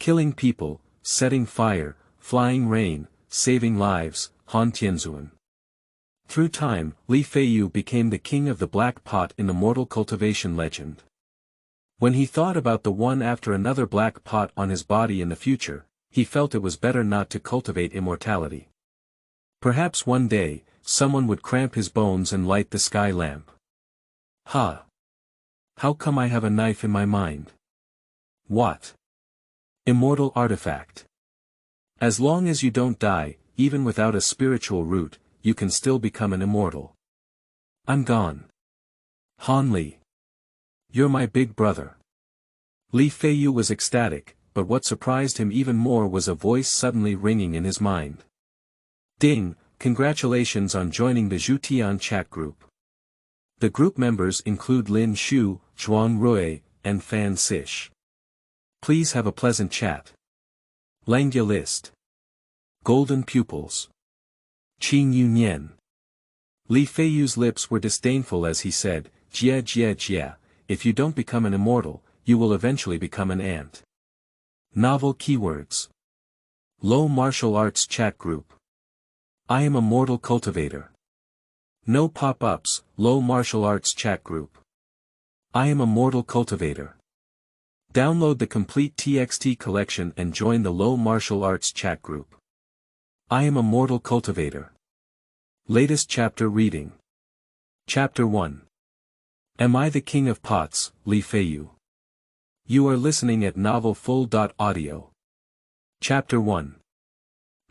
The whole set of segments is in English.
Killing people, setting fire, flying rain, saving lives, Han Tianzun. Through time, Li Feiyu became the king of the black pot in the mortal cultivation legend. When he thought about the one after another black pot on his body in the future, he felt it was better not to cultivate immortality. Perhaps one day, someone would cramp his bones and light the sky lamp. How come I have a knife in my mind? What? Immortal artifact. As long as you don't die, even without a spiritual root, you can still become an immortal. I'm gone. Han Li. You're my big brother. Li Feiyu was ecstatic, but what surprised him even more was a voice suddenly ringing in his mind. Ding, congratulations on joining the Zhutian chat group. The group members include Lin Shu, Zhuang Rui, and Fan Siche. Please have a pleasant chat. Langya list. Golden pupils. Qing Yu Nian. Li Feiyu's lips were disdainful as he said, Jia, if you don't become an immortal, you will eventually become an ant. Novel keywords. Low martial arts chat group. I am a mortal cultivator. No pop-ups, low martial arts chat group. I am a mortal cultivator. Download the complete TXT collection and join the low martial arts chat group. I am a mortal cultivator. Latest chapter reading. Chapter 1. Am I the king of pots, Li Feiyu? You are listening at novelfull.audio. Chapter 1.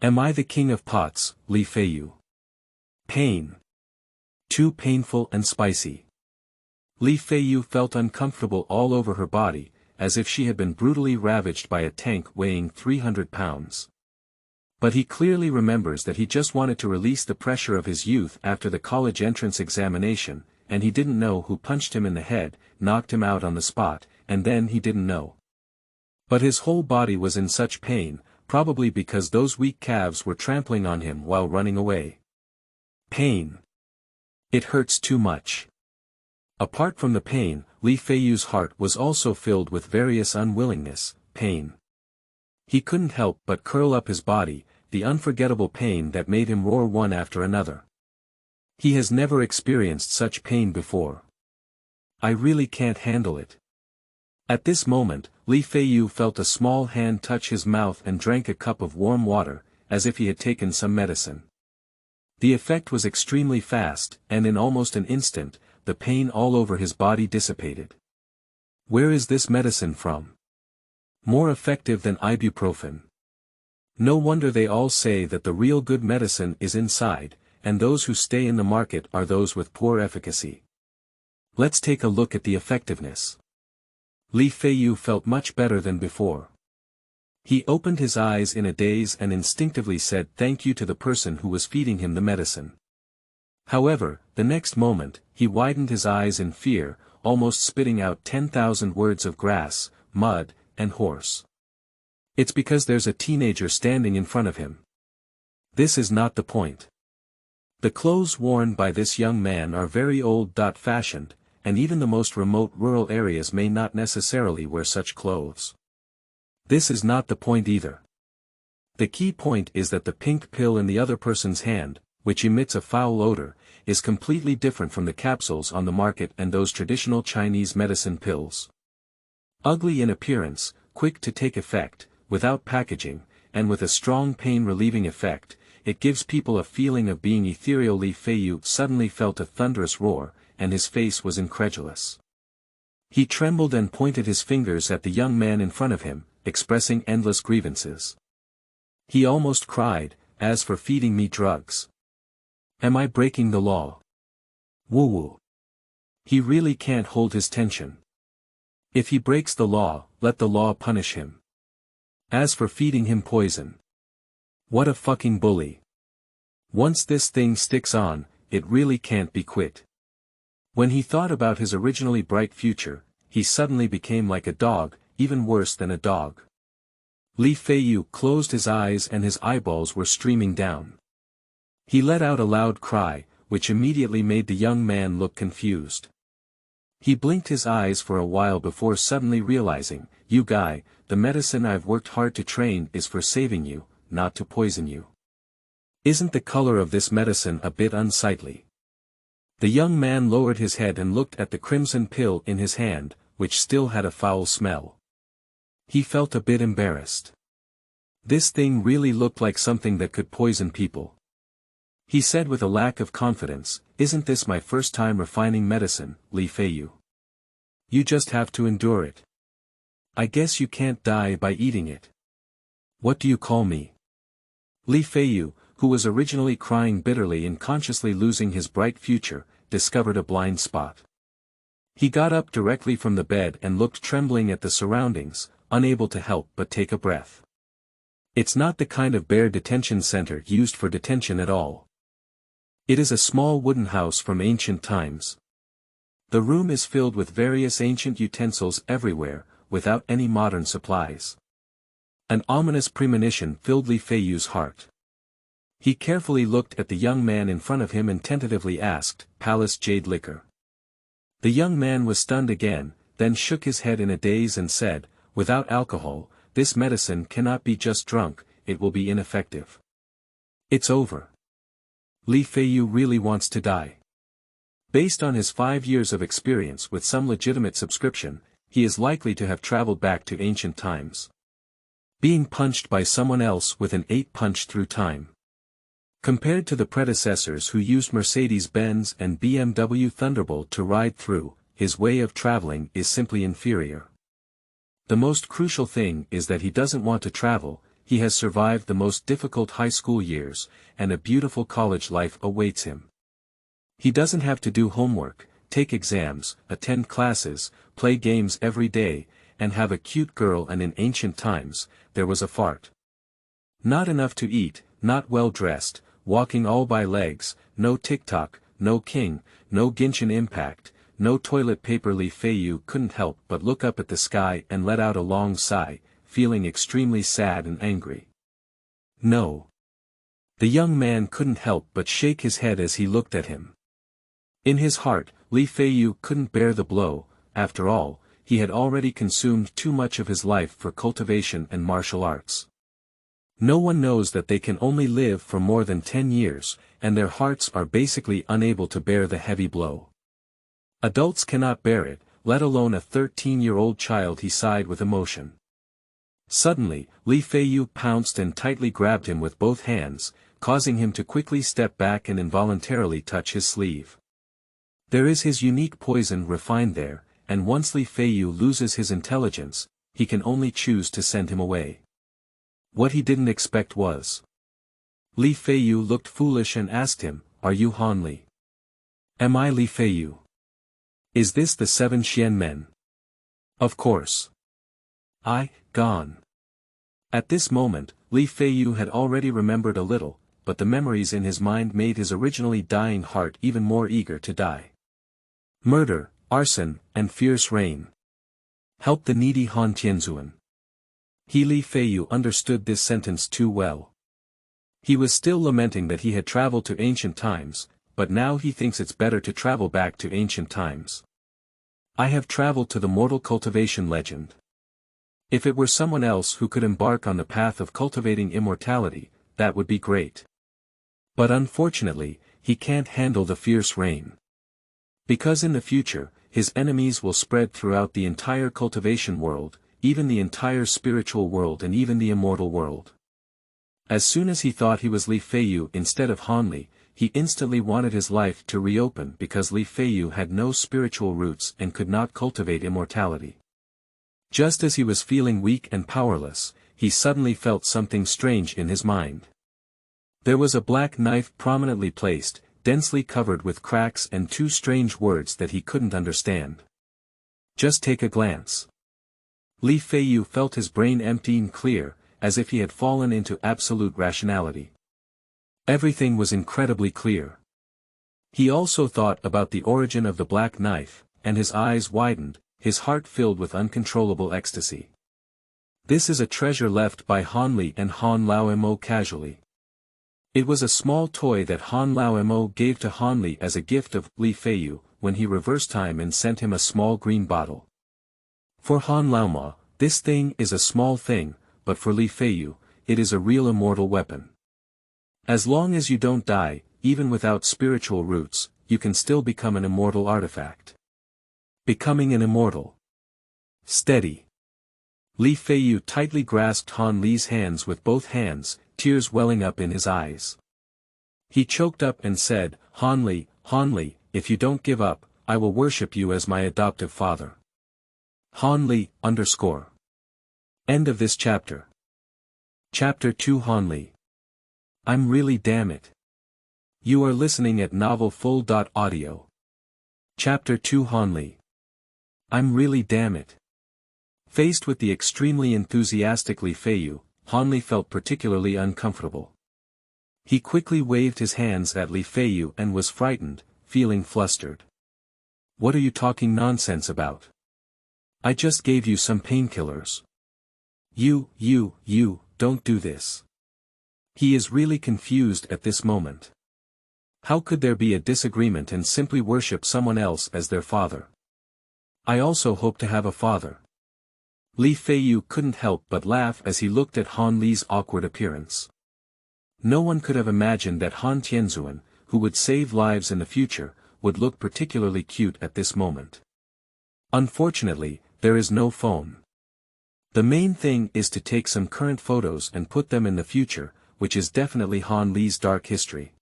Am I the king of pots, Li Feiyu? Pain. Too painful and spicy. Li Feiyu felt uncomfortable all over her body, as if she had been brutally ravaged by a tank weighing 300 pounds. But he clearly remembers that he just wanted to release the pressure of his youth after the college entrance examination, and he didn't know who punched him in the head, knocked him out on the spot, and then he didn't know. But his whole body was in such pain, probably because those weak calves were trampling on him while running away. Pain. It hurts too much. Apart from the pain, Li Feiyu's heart was also filled with various unwillingness, pain. He couldn't help but curl up his body, the unforgettable pain that made him roar one after another. He has never experienced such pain before. I really can't handle it. At this moment, Li Feiyu felt a small hand touch his mouth and drank a cup of warm water, as if he had taken some medicine. The effect was extremely fast, and in almost an instant, the pain all over his body dissipated. Where is this medicine from? More effective than ibuprofen. No wonder they all say that the real good medicine is inside, and those who stay in the market are those with poor efficacy. Let's take a look at the effectiveness. Li Feiyu felt much better than before. He opened his eyes in a daze and instinctively said thank you to the person who was feeding him the medicine. However, the next moment, he widened his eyes in fear, almost spitting out 10,000 words of grass, mud, and horse. It's because there's a teenager standing in front of him. This is not the point. The clothes worn by this young man are very old-fashioned, and even the most remote rural areas may not necessarily wear such clothes. This is not the point either. The key point is that the pink pill in the other person's hand, which emits a foul odor, is completely different from the capsules on the market and those traditional Chinese medicine pills. Ugly in appearance, quick to take effect, without packaging, and with a strong pain-relieving effect, it gives people a feeling of being ethereal. Li Feiyu suddenly felt a thunderous roar, and his face was incredulous. He trembled and pointed his fingers at the young man in front of him, expressing endless grievances. He almost cried, as for feeding me drugs. Am I breaking the law? Woo-woo. He really can't hold his tension. If he breaks the law, let the law punish him. As for feeding him poison. What a fucking bully. Once this thing sticks on, it really can't be quit. When he thought about his originally bright future, he suddenly became like a dog, even worse than a dog. Li Feiyu closed his eyes and his eyeballs were streaming down. He let out a loud cry, which immediately made the young man look confused. He blinked his eyes for a while before suddenly realizing, you guy, the medicine I've worked hard to train is for saving you, not to poison you. Isn't the color of this medicine a bit unsightly? The young man lowered his head and looked at the crimson pill in his hand, which still had a foul smell. He felt a bit embarrassed. This thing really looked like something that could poison people. He said with a lack of confidence, "Isn't this my first time refining medicine, Li Feiyu? You just have to endure it. I guess you can't die by eating it. What do you call me?" Li Feiyu, who was originally crying bitterly and consciously losing his bright future, discovered a blind spot. He got up directly from the bed and looked trembling at the surroundings, unable to help but take a breath. It's not the kind of bear detention center used for detention at all. It is a small wooden house from ancient times. The room is filled with various ancient utensils everywhere, without any modern supplies. An ominous premonition filled Li Feiyu's heart. He carefully looked at the young man in front of him and tentatively asked, "Palace jade liquor?" The young man was stunned again, then shook his head in a daze and said, "Without alcohol, this medicine cannot be just drunk, it will be ineffective. It's over. Li Feiyu really wants to die." Based on his 5 years of experience with some legitimate subscription, he is likely to have traveled back to ancient times. Being punched by someone else with an 8 punch through time. Compared to the predecessors who used Mercedes-Benz and BMW Thunderbolt to ride through, his way of traveling is simply inferior. The most crucial thing is that he doesn't want to travel, he has survived the most difficult high school years, and a beautiful college life awaits him. He doesn't have to do homework, take exams, attend classes, play games every day, and have a cute girl, and in ancient times, there was a fart. Not enough to eat, not well dressed, walking all by legs, no TikTok, no King, no Genshin Impact, no toilet paper. Li Feiyu couldn't help but look up at the sky and let out a long sigh, feeling extremely sad and angry. No. The young man couldn't help but shake his head as he looked at him. In his heart, Li Feiyu couldn't bear the blow. After all, he had already consumed too much of his life for cultivation and martial arts. No one knows that they can only live for more than 10 years, and their hearts are basically unable to bear the heavy blow. Adults cannot bear it, let alone a 13-year-old child. He sighed with emotion. Suddenly, Li Feiyu pounced and tightly grabbed him with both hands, causing him to quickly step back and involuntarily touch his sleeve. There is his unique poison refined there, and once Li Feiyu loses his intelligence, he can only choose to send him away. What he didn't expect was. Li Feiyu looked foolish and asked him, "Are you Han Li?" "Am I Li Feiyu? Is this the 7 Xian men?" "Of course. Gone." At this moment, Li Feiyu had already remembered a little, but the memories in his mind made his originally dying heart even more eager to die. Murder, arson, and fierce rain. Help the needy Han Tianzun. Li Feiyu understood this sentence too well. He was still lamenting that he had traveled to ancient times, but now he thinks it's better to travel back to ancient times. I have traveled to the mortal cultivation legend. If it were someone else who could embark on the path of cultivating immortality, that would be great. But unfortunately, he can't handle the fierce rain. Because in the future, his enemies will spread throughout the entire cultivation world, even the entire spiritual world and even the immortal world. As soon as he thought he was Li Feiyu instead of Han Li, he instantly wanted his life to reopen because Li Feiyu had no spiritual roots and could not cultivate immortality. Just as he was feeling weak and powerless, he suddenly felt something strange in his mind. There was a black knife prominently placed, densely covered with cracks and 2 strange words that he couldn't understand. Just take a glance. Li Feiyu felt his brain empty and clear, as if he had fallen into absolute rationality. Everything was incredibly clear. He also thought about the origin of the black knife, and his eyes widened, his heart filled with uncontrollable ecstasy. This is a treasure left by Han Li and Han Lao Mo casually. It was a small toy that Han Lao Mo gave to Han Li as a gift of Li Feiyu, when he reversed time and sent him a small green bottle. For Han Lao Mo, This thing is a small thing, but for Li Feiyu, it is a real immortal weapon. As long as you don't die, even without spiritual roots, you can still become an immortal artifact. Becoming an immortal. Steady. Li Feiyu tightly grasped Han Li's hands with both hands, tears welling up in his eyes. He choked up and said, Han Li, if you don't give up, I will worship you as my adoptive father. Han Li, _ End of this chapter. Chapter 2 Han Li. I'm really damn it. You are listening at novelfull.audio. Chapter 2 Han Li. I'm really damn it. Faced with the extremely enthusiastic Li Feiyu, Han Li felt particularly uncomfortable. He quickly waved his hands at Li Feiyu and was frightened, feeling flustered. What are you talking nonsense about? I just gave you some painkillers. You, don't do this. He is really confused at this moment. How could there be a disagreement and simply worship someone else as their father? I also hope to have a father. Li Feiyu couldn't help but laugh as he looked at Han Li's awkward appearance. No one could have imagined that Han Tianzun, who would save lives in the future, would look particularly cute at this moment. Unfortunately, there is no phone. The main thing is to take some current photos and put them in the future, which is definitely Han Li's dark history.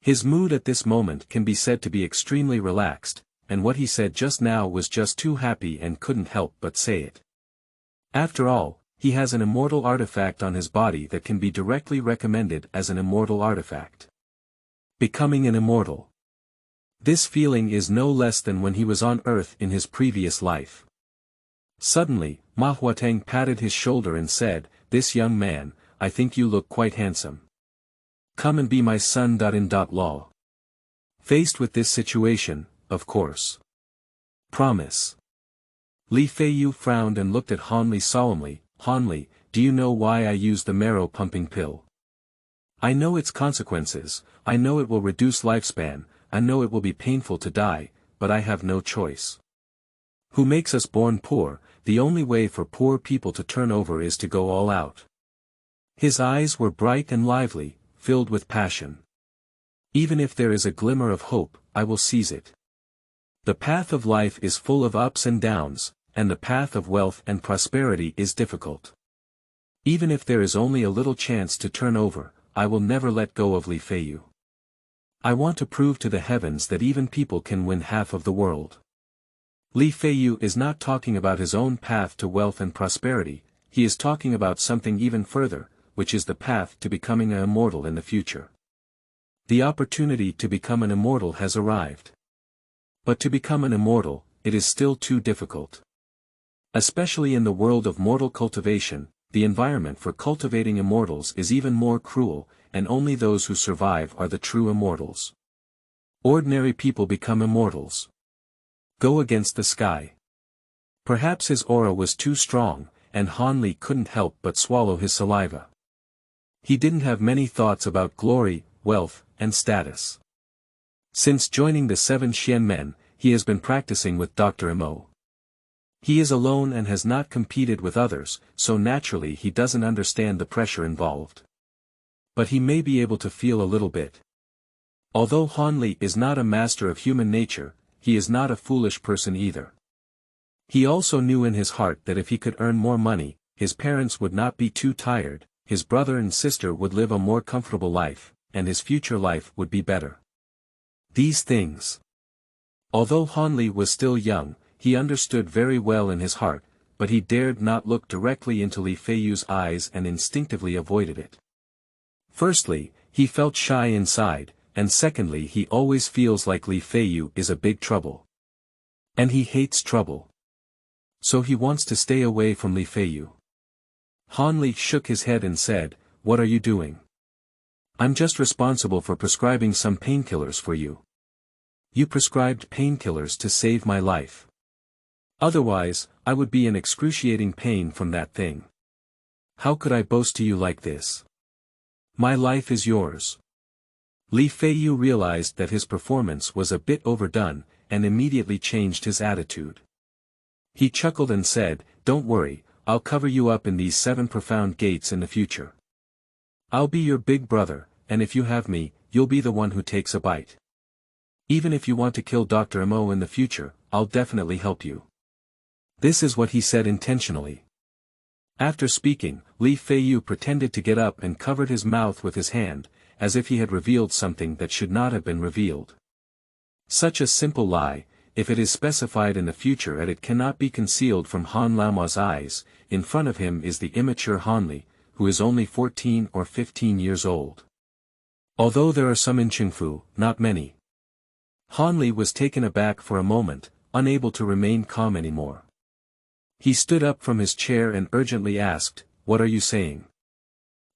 His mood at this moment can be said to be extremely relaxed, and what he said just now was just too happy and couldn't help but say it. After all, he has an immortal artifact on his body that can be directly recommended as an immortal artifact. Becoming an immortal. This feeling is no less than when he was on Earth in his previous life. Suddenly, Ma Huateng patted his shoulder and said, "This young man, I think you look quite handsome. Come and be my son. Law." Faced with this situation, of course. Promise. Li Feiyu frowned and looked at Han Li solemnly. Han Li, do you know why I use the marrow-pumping pill? I know its consequences, I know it will reduce lifespan, I know it will be painful to die, but I have no choice. Who makes us born poor? The only way for poor people to turn over is to go all out. His eyes were bright and lively, filled with passion. Even if there is a glimmer of hope, I will seize it. The path of life is full of ups and downs, and the path of wealth and prosperity is difficult. Even if there is only a little chance to turn over, I will never let go of Li Feiyu. I want to prove to the heavens that even people can win half of the world. Li Feiyu is not talking about his own path to wealth and prosperity, he is talking about something even further, which is the path to becoming an immortal in the future. The opportunity to become an immortal has arrived. But to become an immortal, it is still too difficult. Especially in the world of mortal cultivation, the environment for cultivating immortals is even more cruel, and only those who survive are the true immortals. Ordinary people become immortals. Go against the sky. Perhaps his aura was too strong, and Han Li couldn't help but swallow his saliva. He didn't have many thoughts about glory, wealth, and status. Since joining the 7 Xian men, he has been practicing with Dr. Imo. He is alone and has not competed with others, so naturally he doesn't understand the pressure involved. But he may be able to feel a little bit. Although Han Li is not a master of human nature, he is not a foolish person either. He also knew in his heart that if he could earn more money, his parents would not be too tired, his brother and sister would live a more comfortable life, and his future life would be better. These things. Although Han Li was still young, he understood very well in his heart, but he dared not look directly into Li Feiyu's eyes and instinctively avoided it. Firstly, he felt shy inside, and secondly he always feels like Li Feiyu is a big trouble. And he hates trouble. So he wants to stay away from Li Feiyu. Han Li shook his head and said, "What are you doing?" "I'm just responsible for prescribing some painkillers for you." "You prescribed painkillers to save my life. Otherwise, I would be in excruciating pain from that thing. How could I boast to you like this? My life is yours." Li Feiyu realized that his performance was a bit overdone, and immediately changed his attitude. He chuckled and said, "Don't worry, I'll cover you up in these 7 profound gates in the future. I'll be your big brother, and if you have me, you'll be the one who takes a bite. Even if you want to kill Dr. Mo in the future, I'll definitely help you. This is what he said intentionally. After speaking, Feiyu pretended to get up and covered his mouth with his hand, as if he had revealed something that should not have been revealed. Such a simple lie, if it is specified in the future and it cannot be concealed from Han Laoma's eyes. In front of him is the immature Hanli, who is only 14 or 15 years old. Although there are some in Qingfu, not many. Hanli was taken aback for a moment, unable to remain calm anymore. He stood up from his chair and urgently asked, "What are you saying?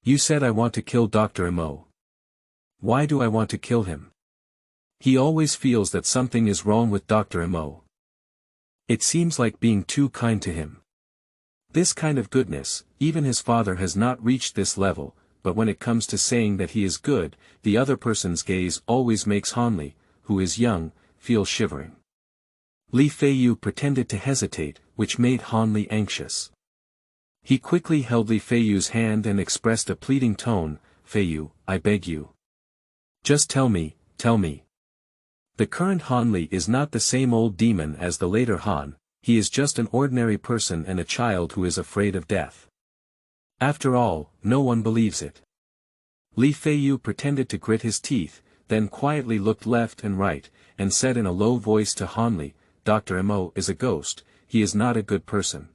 You said I want to kill Dr. Mo. Why do I want to kill him? He always feels that something is wrong with Dr. Mo. It seems like being too kind to him. This kind of goodness, even his father has not reached this level, but when it comes to saying that he is good, the other person's gaze always makes Hanli, who is young, feel shivering." Feiyu pretended to hesitate, which made Hanli anxious. He quickly held Feiyu's hand and expressed a pleading tone, "Feiyu, I beg you. Just tell me, tell me." The current Hanli is not the same old demon as the later Han, he is just an ordinary person and a child who is afraid of death. After all, no one believes it. Feiyu pretended to grit his teeth, then quietly looked left and right, and said in a low voice to Hanli, "Dr. Mo is a ghost, he is not a good person.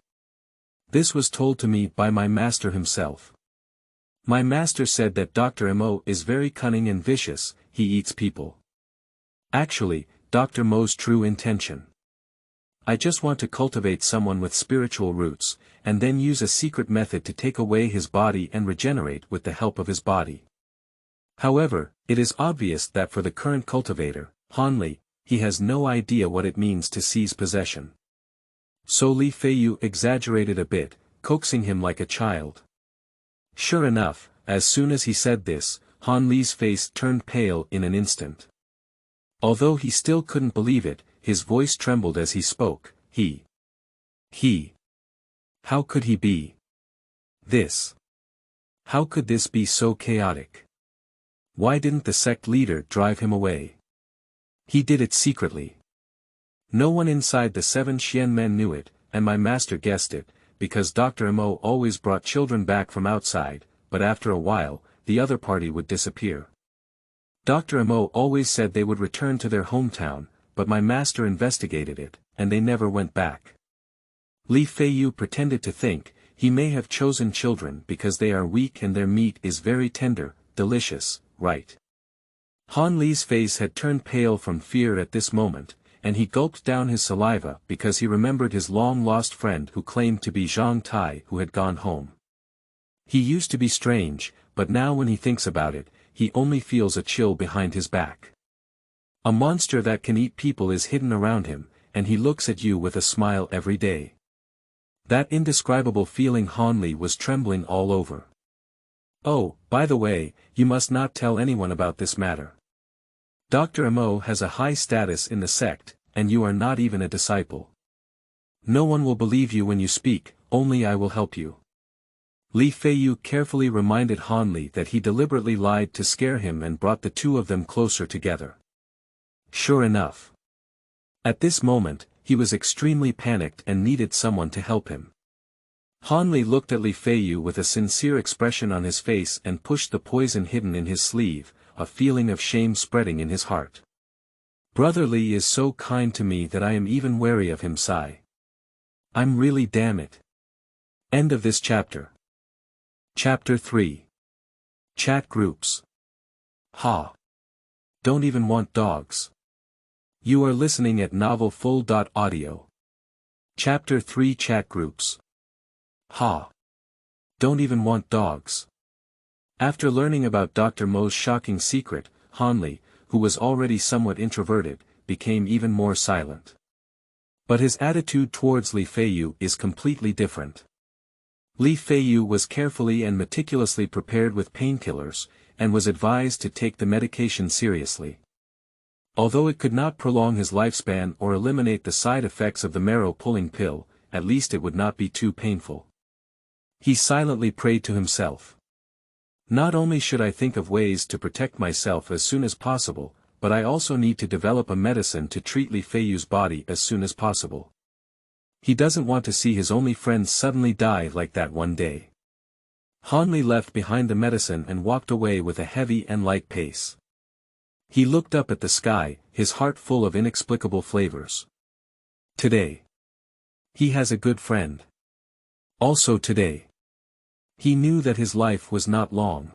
This was told to me by my master himself. My master said that Dr. Mo is very cunning and vicious, he eats people. Actually, Dr. Mo's true intention. I just want to cultivate someone with spiritual roots, and then use a secret method to take away his body and regenerate with the help of his body. However, it is obvious that for the current cultivator, Hanli, he has no idea what it means to seize possession." So Feiyu exaggerated a bit, coaxing him like a child. Sure enough, as soon as he said this, Hanli's face turned pale in an instant. Although he still couldn't believe it, his voice trembled as he spoke. He. How could he be? This. How could this be so chaotic? Why didn't the sect leader drive him away? He did it secretly. No one inside the 7 Xian men knew it, and my master guessed it, because Dr. Mo always brought children back from outside, but after a while, the other party would disappear. Dr. Mo always said they would return to their hometown, but my master investigated it, and they never went back. Feiyu pretended to think, he may have chosen children because they are weak and their meat is very tender, delicious, right? Hanli's face had turned pale from fear at this moment, and he gulped down his saliva because he remembered his long-lost friend who claimed to be Zhang Tai who had gone home. He used to be strange, but now when he thinks about it, he only feels a chill behind his back. A monster that can eat people is hidden around him, and he looks at you with a smile every day. That indescribable feeling Hanli was trembling all over. Oh, by the way, you must not tell anyone about this matter. Dr. Mo has a high status in the sect, and you are not even a disciple. No one will believe you when you speak, only I will help you. Feiyu carefully reminded Hanli that he deliberately lied to scare him and brought the two of them closer together. Sure enough. At this moment, he was extremely panicked and needed someone to help him. Hanli looked at Feiyu with a sincere expression on his face and pushed the poison hidden in his sleeve, a feeling of shame spreading in his heart. Brother Li is so kind to me that I am even wary of him. Sigh. I'm really damn it. End of this chapter. Chapter 3. Chat groups. Ha. Don't even want dogs. You are listening at novelfull.audio. Chapter 3 Chat groups. Ha. Don't even want dogs. After learning about Dr. Mo's shocking secret, Hanli, who was already somewhat introverted, became even more silent. But his attitude towards Feiyu is completely different. Feiyu was carefully and meticulously prepared with painkillers, and was advised to take the medication seriously. Although it could not prolong his lifespan or eliminate the side effects of the marrow-pulling pill, at least it would not be too painful. He silently prayed to himself. Not only should I think of ways to protect myself as soon as possible, but I also need to develop a medicine to treat Li Feiyu's body as soon as possible. He doesn't want to see his only friend suddenly die like that one day. Han Li left behind the medicine and walked away with a heavy and light pace. He looked up at the sky, his heart full of inexplicable flavors. Today. He has a good friend. Also today. He knew that his life was not long.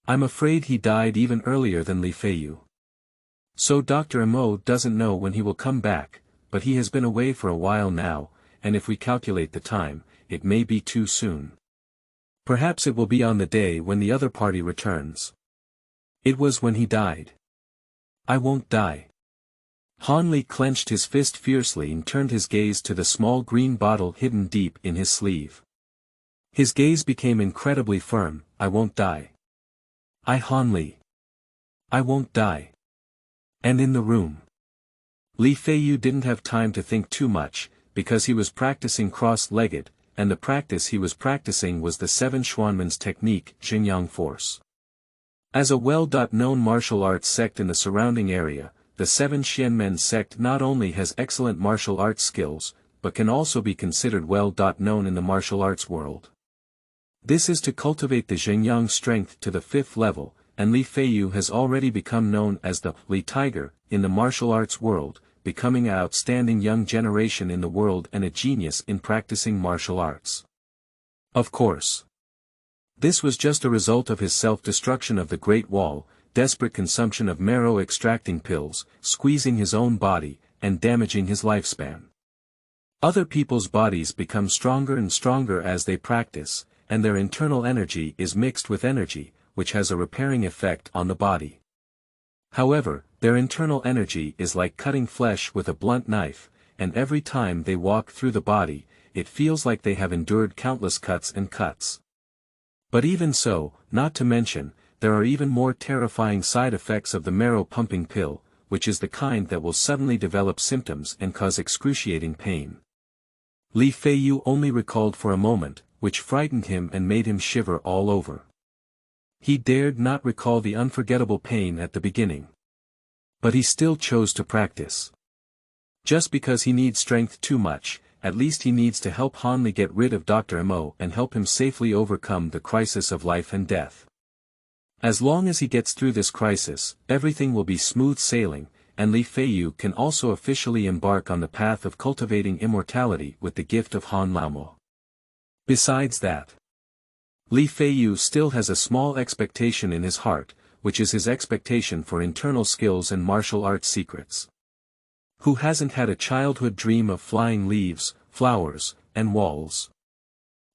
I'm afraid he died even earlier than Li Feiyu. So Dr. Imo doesn't know when he will come back, but he has been away for a while now, and if we calculate the time, it may be too soon. Perhaps it will be on the day when the other party returns. It was when he died. I won't die. Han Li clenched his fist fiercely and turned his gaze to the small green bottle hidden deep in his sleeve. His gaze became incredibly firm. I won't die. Han Li. I won't die. And in the room. Li Feiyu didn't have time to think too much, because he was practicing cross-legged, and the practice he was practicing was the seven Xuanmen's technique, Xingyang Force. As a well-known martial arts sect in the surrounding area, the Seven Xianmen sect not only has excellent martial arts skills, but can also be considered well-known in the martial arts world. This is to cultivate the Xingyang strength to the 5th level, and Li Feiyu has already become known as the Li Tiger in the martial arts world, becoming an outstanding young generation in the world and a genius in practicing martial arts. Of course. This was just a result of his self-destruction of the Great Wall, desperate consumption of marrow-extracting pills, squeezing his own body, and damaging his lifespan. Other people's bodies become stronger and stronger as they practice, and their internal energy is mixed with energy, which has a repairing effect on the body. However, their internal energy is like cutting flesh with a blunt knife, and every time they walk through the body, it feels like they have endured countless cuts and cuts. But even so, not to mention, there are even more terrifying side effects of the marrow-pumping pill, which is the kind that will suddenly develop symptoms and cause excruciating pain. Li Feiyu only recalled for a moment, which frightened him and made him shiver all over. He dared not recall the unforgettable pain at the beginning. But he still chose to practice. Just because he needs strength too much, at least he needs to help Han Li get rid of Dr. Imo and help him safely overcome the crisis of life and death. As long as he gets through this crisis, everything will be smooth sailing, and Li Feiyu can also officially embark on the path of cultivating immortality with the gift of Han Laomo. Besides that, Li Feiyu still has a small expectation in his heart, which is his expectation for internal skills and martial arts secrets. Who hasn't had a childhood dream of flying leaves, flowers, and walls?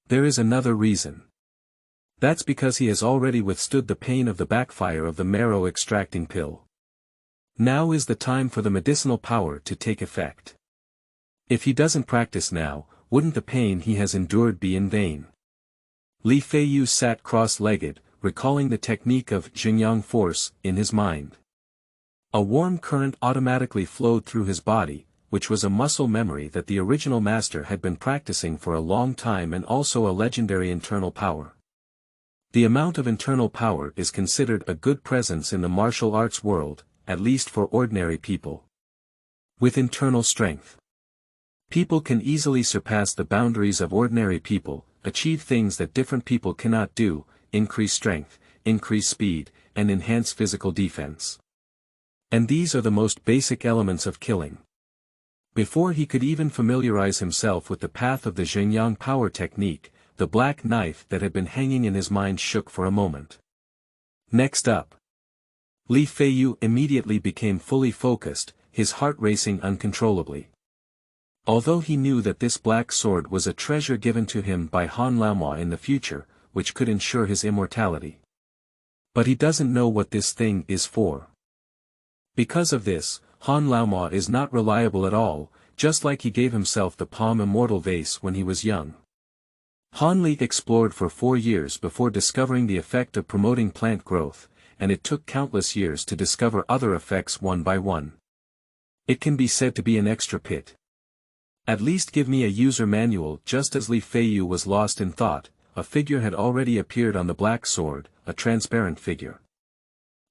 There is another reason. That's because he has already withstood the pain of the backfire of the marrow-extracting pill. Now is the time for the medicinal power to take effect. If he doesn't practice now, wouldn't the pain he has endured be in vain? Li Feiyu sat cross-legged, recalling the technique of Xingyang Force in his mind. A warm current automatically flowed through his body, which was a muscle memory that the original master had been practicing for a long time and also a legendary internal power. The amount of internal power is considered a good presence in the martial arts world, at least for ordinary people. With internal strength, people can easily surpass the boundaries of ordinary people, achieve things that different people cannot do, increase strength, increase speed, and enhance physical defense. And these are the most basic elements of killing. Before he could even familiarize himself with the path of the Xingyang power technique, the black knife that had been hanging in his mind shook for a moment. Next up, Li Feiyu immediately became fully focused, his heart racing uncontrollably. Although he knew that this black sword was a treasure given to him by Han Laomo in the future, which could ensure his immortality. But he doesn't know what this thing is for. Because of this, Han Laomo is not reliable at all, just like he gave himself the palm immortal vase when he was young. Han Li explored for 4 years before discovering the effect of promoting plant growth, and it took countless years to discover other effects one by one. It can be said to be an extra pit. At least give me a user manual. Just as Li Feiyu was lost in thought, a figure had already appeared on the black sword, a transparent figure.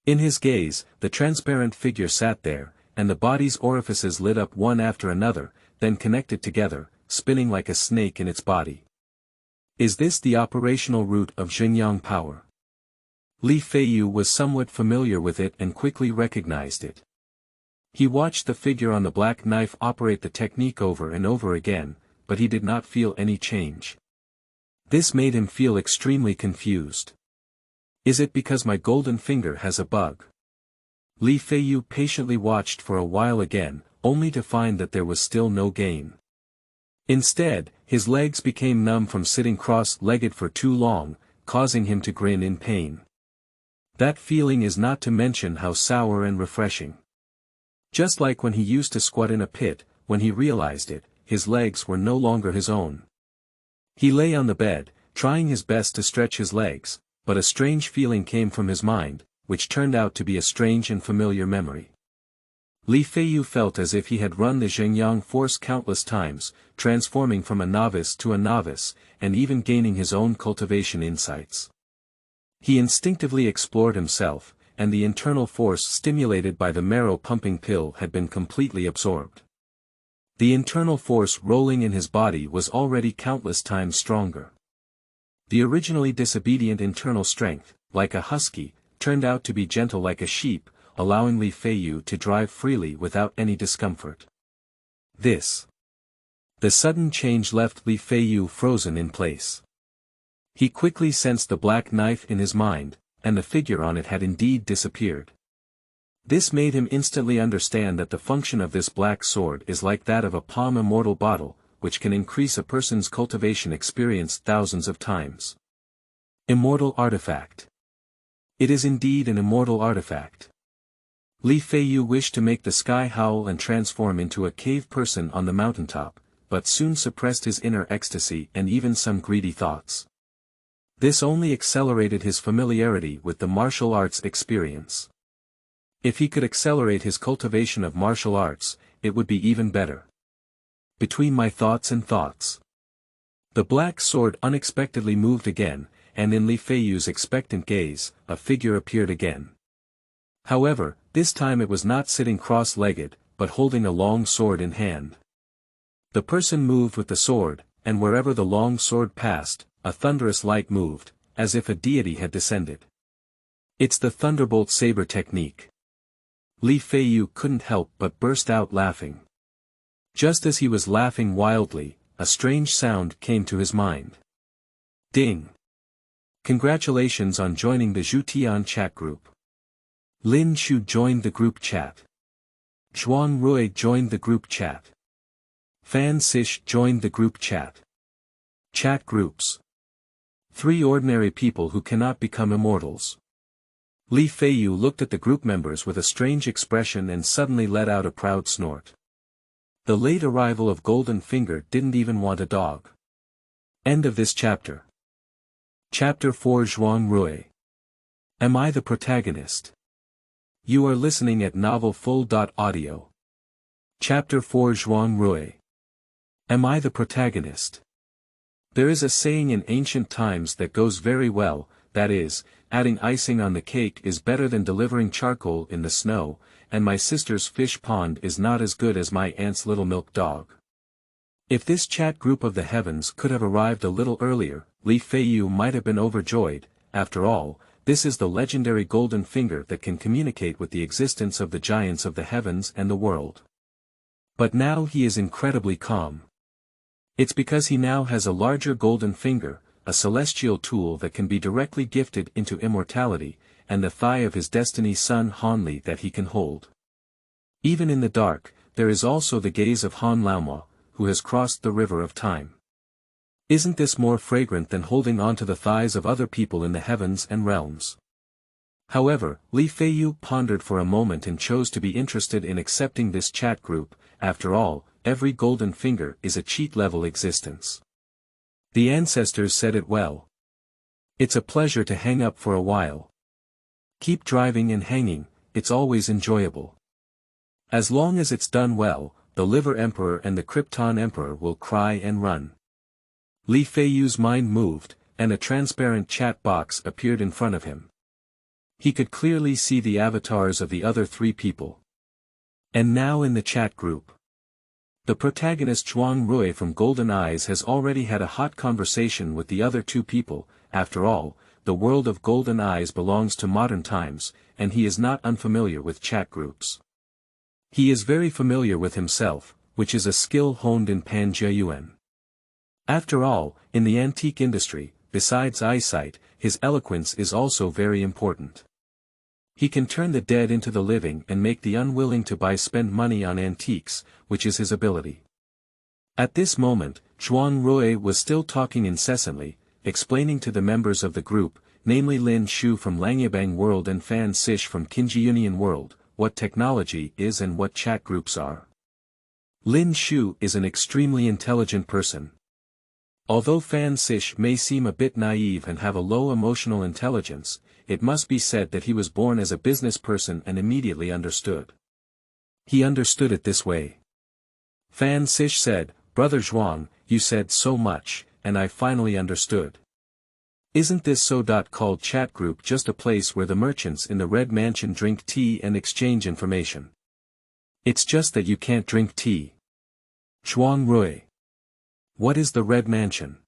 In his gaze, the transparent figure sat there, and the body's orifices lit up one after another, then connected together, spinning like a snake in its body. Is this the operational root of Xingyang power? Li Feiyu was somewhat familiar with it and quickly recognized it. He watched the figure on the black knife operate the technique over and over again, but he did not feel any change. This made him feel extremely confused. Is it because my golden finger has a bug? Li Feiyu patiently watched for a while again, only to find that there was still no gain. Instead, his legs became numb from sitting cross-legged for too long, causing him to grin in pain. That feeling is not to mention how sour and refreshing. Just like when he used to squat in a pit, when he realized it, his legs were no longer his own. He lay on the bed, trying his best to stretch his legs, but a strange feeling came from his mind, which turned out to be a strange and familiar memory. Li Feiyu felt as if he had run the Xingyang force countless times, transforming from a novice to a novice, and even gaining his own cultivation insights. He instinctively explored himself, and the internal force stimulated by the marrow-pumping pill had been completely absorbed. The internal force rolling in his body was already countless times stronger. The originally disobedient internal strength, like a husky, turned out to be gentle like a sheep, allowing Li Feiyu to drive freely without any discomfort. The sudden change left Li Feiyu frozen in place. He quickly sensed the black knife in his mind, and the figure on it had indeed disappeared. This made him instantly understand that the function of this black sword is like that of a palm immortal bottle, which can increase a person's cultivation experience thousands of times. Immortal artifact. It is indeed an immortal artifact. Li Feiyu wished to make the sky howl and transform into a cave person on the mountaintop, but soon suppressed his inner ecstasy and even some greedy thoughts. This only accelerated his familiarity with the martial arts experience. If he could accelerate his cultivation of martial arts, it would be even better. Between my thoughts and thoughts. The black sword unexpectedly moved again, and in Li Feiyu's expectant gaze, a figure appeared again. However, this time it was not sitting cross-legged, but holding a long sword in hand. The person moved with the sword, and wherever the long sword passed, a thunderous light moved, as if a deity had descended. It's the thunderbolt saber technique. Li Feiyu couldn't help but burst out laughing. Just as he was laughing wildly, a strange sound came to his mind. Ding! Congratulations on joining the Zhutian chat group. Lin Shu joined the group chat. Zhuang Rui joined the group chat. Fan Siche joined the group chat. Chat groups. 3 ordinary people who cannot become immortals. Li Feiyu looked at the group members with a strange expression and suddenly let out a proud snort. The late arrival of Golden Finger didn't even want a dog. End of this chapter. Chapter 4 Zhuang Rui. Am I the protagonist? You are listening at novelfull.audio. Chapter 4 Zhuang Rui. Am I the protagonist? There is a saying in ancient times that goes very well, that is, adding icing on the cake is better than delivering charcoal in the snow, and my sister's fish pond is not as good as my aunt's little milk dog. If this chat group of the heavens could have arrived a little earlier, Li Feiyu might have been overjoyed. After all, this is the legendary golden finger that can communicate with the existence of the giants of the heavens and the world. But now he is incredibly calm. It's because he now has a larger golden finger, a celestial tool that can be directly gifted into immortality, and the thigh of his destiny son Hanli that he can hold. Even in the dark, there is also the gaze of Han Laoma, who has crossed the river of time. Isn't this more fragrant than holding on to the thighs of other people in the heavens and realms? However, Li Feiyu pondered for a moment and chose to be interested in accepting this chat group. After all, every golden finger is a cheat-level existence. The ancestors said it well. It's a pleasure to hang up for a while. Keep driving and hanging, it's always enjoyable. As long as it's done well, the Liver Emperor and the Krypton Emperor will cry and run. Li Feiyu's mind moved, and a transparent chat box appeared in front of him. He could clearly see the avatars of the other 3 people. And now in the chat group. The protagonist Zhuang Rui from Golden Eyes has already had a hot conversation with the other 2 people. After all, the world of Golden Eyes belongs to modern times, and he is not unfamiliar with chat groups. He is very familiar with himself, which is a skill honed in Panjiayuan. After all, in the antique industry, besides eyesight, his eloquence is also very important. He can turn the dead into the living and make the unwilling to buy spend money on antiques, which is his ability. At this moment, Zhuang Rui was still talking incessantly, explaining to the members of the group, namely Lin Shu from Langyabang World and Fan Siche from Qinjiunian World, what technology is and what chat groups are. Lin Shu is an extremely intelligent person. Although Fan Siche may seem a bit naive and have a low emotional intelligence, it must be said that he was born as a business person and immediately understood. He understood it this way. Fan Siche said, "Brother Zhuang, you said so much, and I finally understood. Isn't this so-called chat group just a place where the merchants in the Red Mansion drink tea and exchange information? It's just that you can't drink tea." Zhuang Rui. What is the Red Mansion?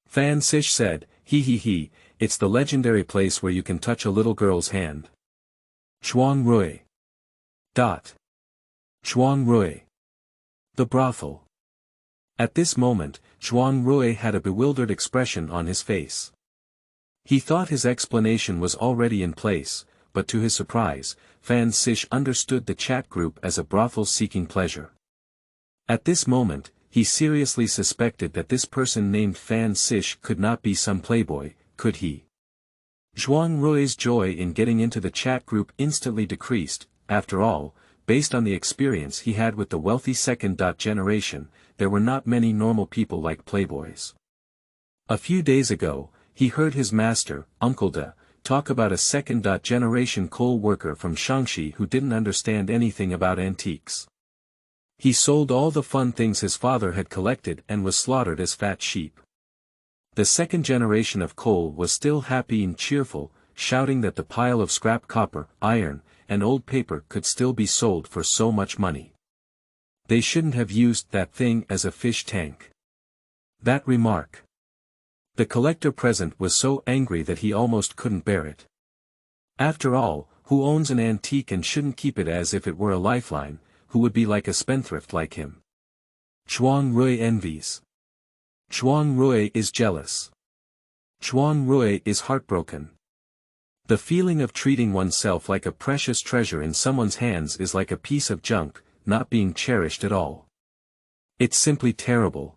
Fan Siche said, he, it's the legendary place where you can touch a little girl's hand. Zhuang Rui. Zhuang Rui. The brothel. At this moment, Zhuang Rui had a bewildered expression on his face. He thought his explanation was already in place, but to his surprise, Fan Siche understood the chat group as a brothel seeking pleasure. At this moment, he seriously suspected that this person named Fan Siche could not be some playboy, could he? Zhuang Rui's joy in getting into the chat group instantly decreased. After all, based on the experience he had with the wealthy second generation, there were not many normal people like playboys. A few days ago, he heard his master, Uncle De, talk about a second generation coal worker from Shaanxi who didn't understand anything about antiques. He sold all the fun things his father had collected and was slaughtered as fat sheep. The second generation of coal was still happy and cheerful, shouting that the pile of scrap copper, iron, and old paper could still be sold for so much money. They shouldn't have used that thing as a fish tank. That remark. The collector present was so angry that he almost couldn't bear it. After all, who owns an antique and shouldn't keep it as if it were a lifeline, who would be like a spendthrift like him? Zhuang Rui envies. Zhuang Rui is jealous. Zhuang Rui is heartbroken. The feeling of treating oneself like a precious treasure in someone's hands is like a piece of junk, not being cherished at all. It's simply terrible.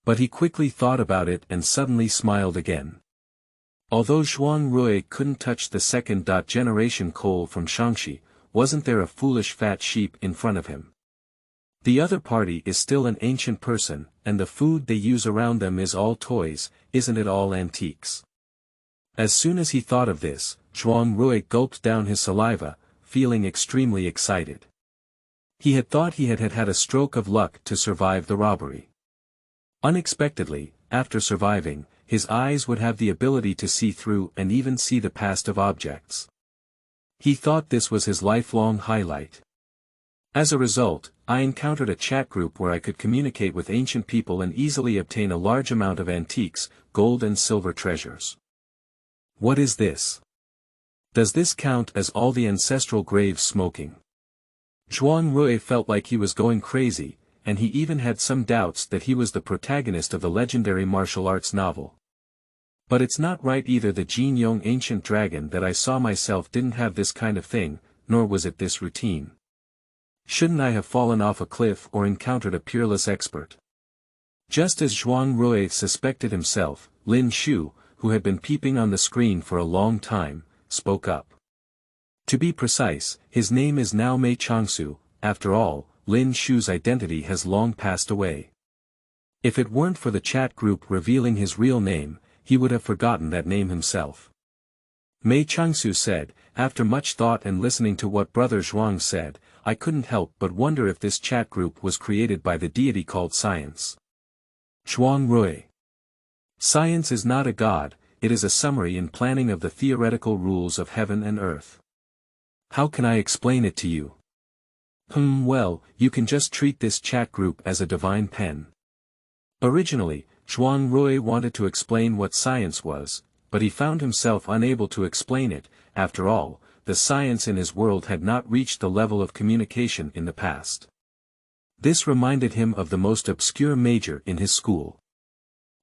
But he quickly thought about it and suddenly smiled again. Although Zhuang Rui couldn't touch the second generation coal from Shaanxi, wasn't there a foolish fat sheep in front of him? The other party is still an ancient person, and the food they use around them is all toys, isn't it all antiques? As soon as he thought of this, Zhuang Rui gulped down his saliva, feeling extremely excited. He had thought he had had a stroke of luck to survive the robbery. Unexpectedly, after surviving, his eyes would have the ability to see through and even see the past of objects. He thought this was his lifelong highlight. As a result, I encountered a chat group where I could communicate with ancient people and easily obtain a large amount of antiques, gold and silver treasures. What is this? Does this count as all the ancestral graves smoking? Zhuang Rui felt like he was going crazy, and he even had some doubts that he was the protagonist of the legendary martial arts novel. But it's not right either. The Jin Yong ancient dragon that I saw myself didn't have this kind of thing, nor was it this routine. Shouldn't I have fallen off a cliff or encountered a peerless expert? Just as Zhuang Rui suspected himself, Lin Shu, who had been peeping on the screen for a long time, spoke up. To be precise, his name is now Mei Changsu. After all, Lin Shu's identity has long passed away. If it weren't for the chat group revealing his real name, he would have forgotten that name himself. Mei Changsu said, after much thought and listening to what Brother Zhuang said, I couldn't help but wonder if this chat group was created by the deity called Science. Zhuang Rui. Science is not a god, it is a summary and planning of the theoretical rules of heaven and earth. How can I explain it to you? Well, you can just treat this chat group as a divine pen. Originally, Zhuang Rui wanted to explain what science was, but he found himself unable to explain it. After all, the science in his world had not reached the level of communication in the past. This reminded him of the most obscure major in his school.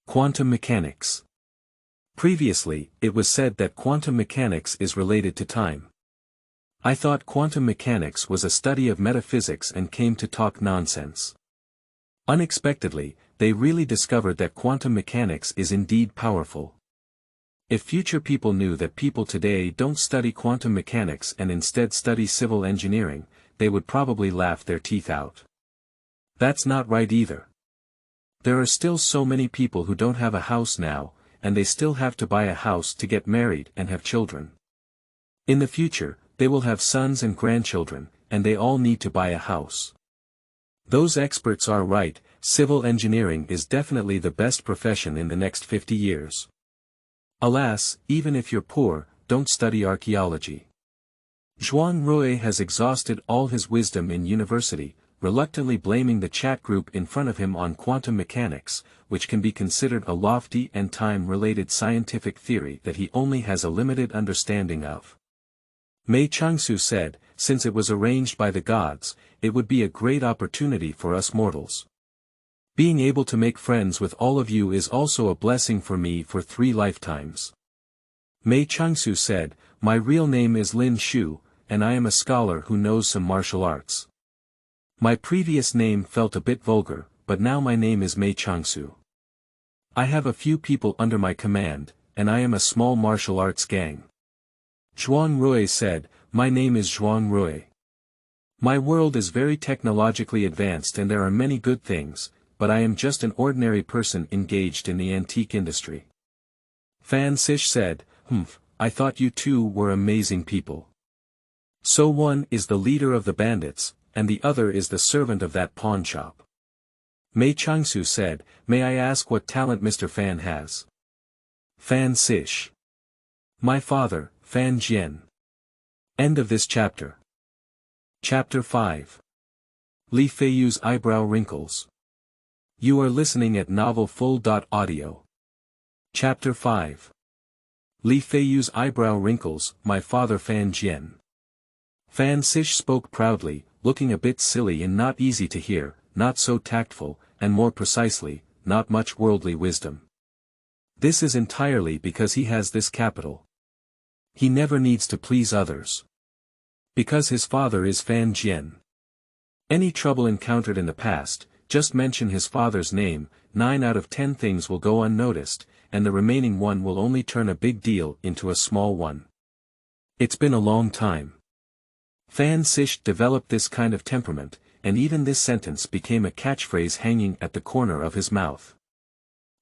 Quantum mechanics. Previously, it was said that quantum mechanics is related to time. I thought quantum mechanics was a study of metaphysics and came to talk nonsense. Unexpectedly, they really discovered that quantum mechanics is indeed powerful. If future people knew that people today don't study quantum mechanics and instead study civil engineering, they would probably laugh their teeth out. That's not right either. There are still so many people who don't have a house now, and they still have to buy a house to get married and have children. In the future, they will have sons and grandchildren, and they all need to buy a house. Those experts are right, civil engineering is definitely the best profession in the next 50 years. Alas, even if you're poor, don't study archaeology. Zhuang Rui has exhausted all his wisdom in university, reluctantly blaming the chat group in front of him on quantum mechanics, which can be considered a lofty and time-related scientific theory that he only has a limited understanding of. Mei Changsu said, since it was arranged by the gods, it would be a great opportunity for us mortals. Being able to make friends with all of you is also a blessing for me for 3 lifetimes. Mei Changsu said, my real name is Lin Shu, and I am a scholar who knows some martial arts. My previous name felt a bit vulgar, but now my name is Mei Changsu. I have a few people under my command, and I am a small martial arts gang. Zhuang Rui said, my name is Zhuang Rui. My world is very technologically advanced and there are many good things, but I am just an ordinary person engaged in the antique industry. Fan Siche said, I thought you two were amazing people. So one is the leader of the bandits, and the other is the servant of that pawn shop. Mei Changsu said, may I ask what talent Mr. Fan has? Fan Siche. My father, Fan Jian. End of this chapter. Chapter 5. Li Feiyu's Eyebrow Wrinkles. You are listening at novelfull.audio. Chapter 5. Li Feiyu's Eyebrow Wrinkles, my father Fan Jian. Fan Siche spoke proudly, looking a bit silly and not easy to hear, not so tactful, and more precisely, not much worldly wisdom. This is entirely because he has this capital. He never needs to please others. Because his father is Fan Jian. Any trouble encountered in the past, just mention his father's name, 9 out of 10 things will go unnoticed, and the remaining one will only turn a big deal into a small one. It's been a long time. Fan Siche developed this kind of temperament, and even this sentence became a catchphrase hanging at the corner of his mouth.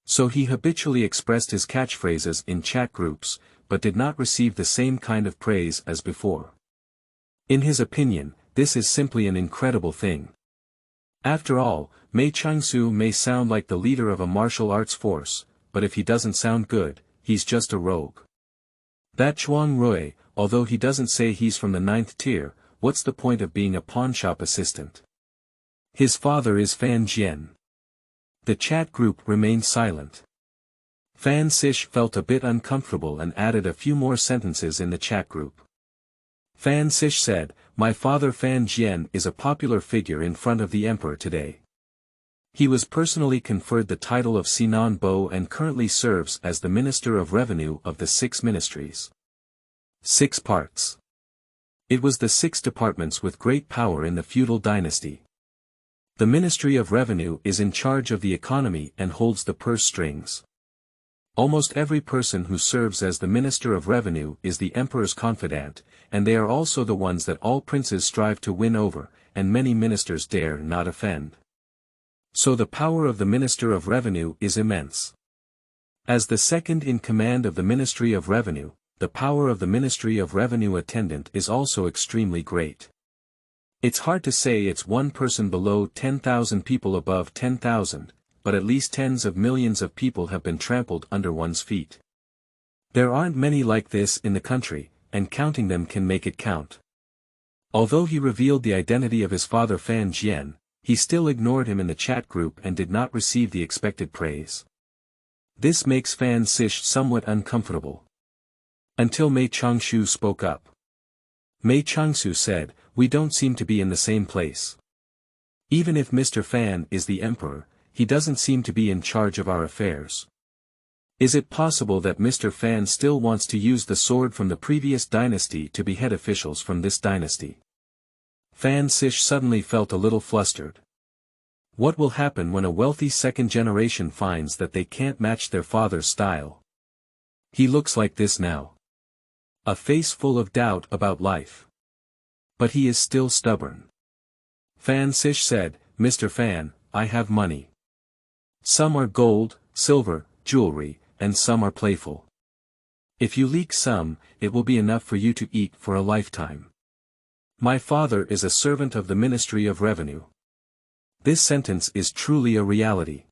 So he habitually expressed his catchphrases in chat groups, but did not receive the same kind of praise as before. In his opinion, this is simply an incredible thing. After all, Mei Changsu may sound like the leader of a martial arts force, but if he doesn't sound good, he's just a rogue. That Zhuang Rui, although he doesn't say he's from the 9th tier, what's the point of being a pawnshop assistant? His father is Fan Jian. The chat group remained silent. Fan Siche felt a bit uncomfortable and added a few more sentences in the chat group. Fan Siche said, my father Fan Jian is a popular figure in front of the emperor today. He was personally conferred the title of Sinan Bo and currently serves as the Minister of Revenue of the 6 ministries. 6 parts. It was the 6 departments with great power in the feudal dynasty. The Ministry of Revenue is in charge of the economy and holds the purse strings. Almost every person who serves as the Minister of Revenue is the Emperor's confidant, and they are also the ones that all princes strive to win over, and many ministers dare not offend. So the power of the Minister of Revenue is immense. As the second in command of the Ministry of Revenue, the power of the Ministry of Revenue attendant is also extremely great. It's hard to say it's one person below 10,000 people above 10,000, but at least tens of millions of people have been trampled under one's feet. There aren't many like this in the country, and counting them can make it count. Although he revealed the identity of his father Fan Jian, he still ignored him in the chat group and did not receive the expected praise. This makes Fan Siche somewhat uncomfortable. Until Mei Changshu spoke up. Mei Changshu said, "We don't seem to be in the same place. Even if Mr. Fan is the emperor, he doesn't seem to be in charge of our affairs. Is it possible that Mr. Fan still wants to use the sword from the previous dynasty to behead officials from this dynasty?" Fan Siche suddenly felt a little flustered. What will happen when a wealthy second generation finds that they can't match their father's style? He looks like this now. A face full of doubt about life. But he is still stubborn. Fan Siche said, "Mr. Fan, I have money. Some are gold, silver, jewelry, and some are playful. If you leak some, it will be enough for you to eat for a lifetime. My father is a servant of the Ministry of Revenue." This sentence is truly a reality.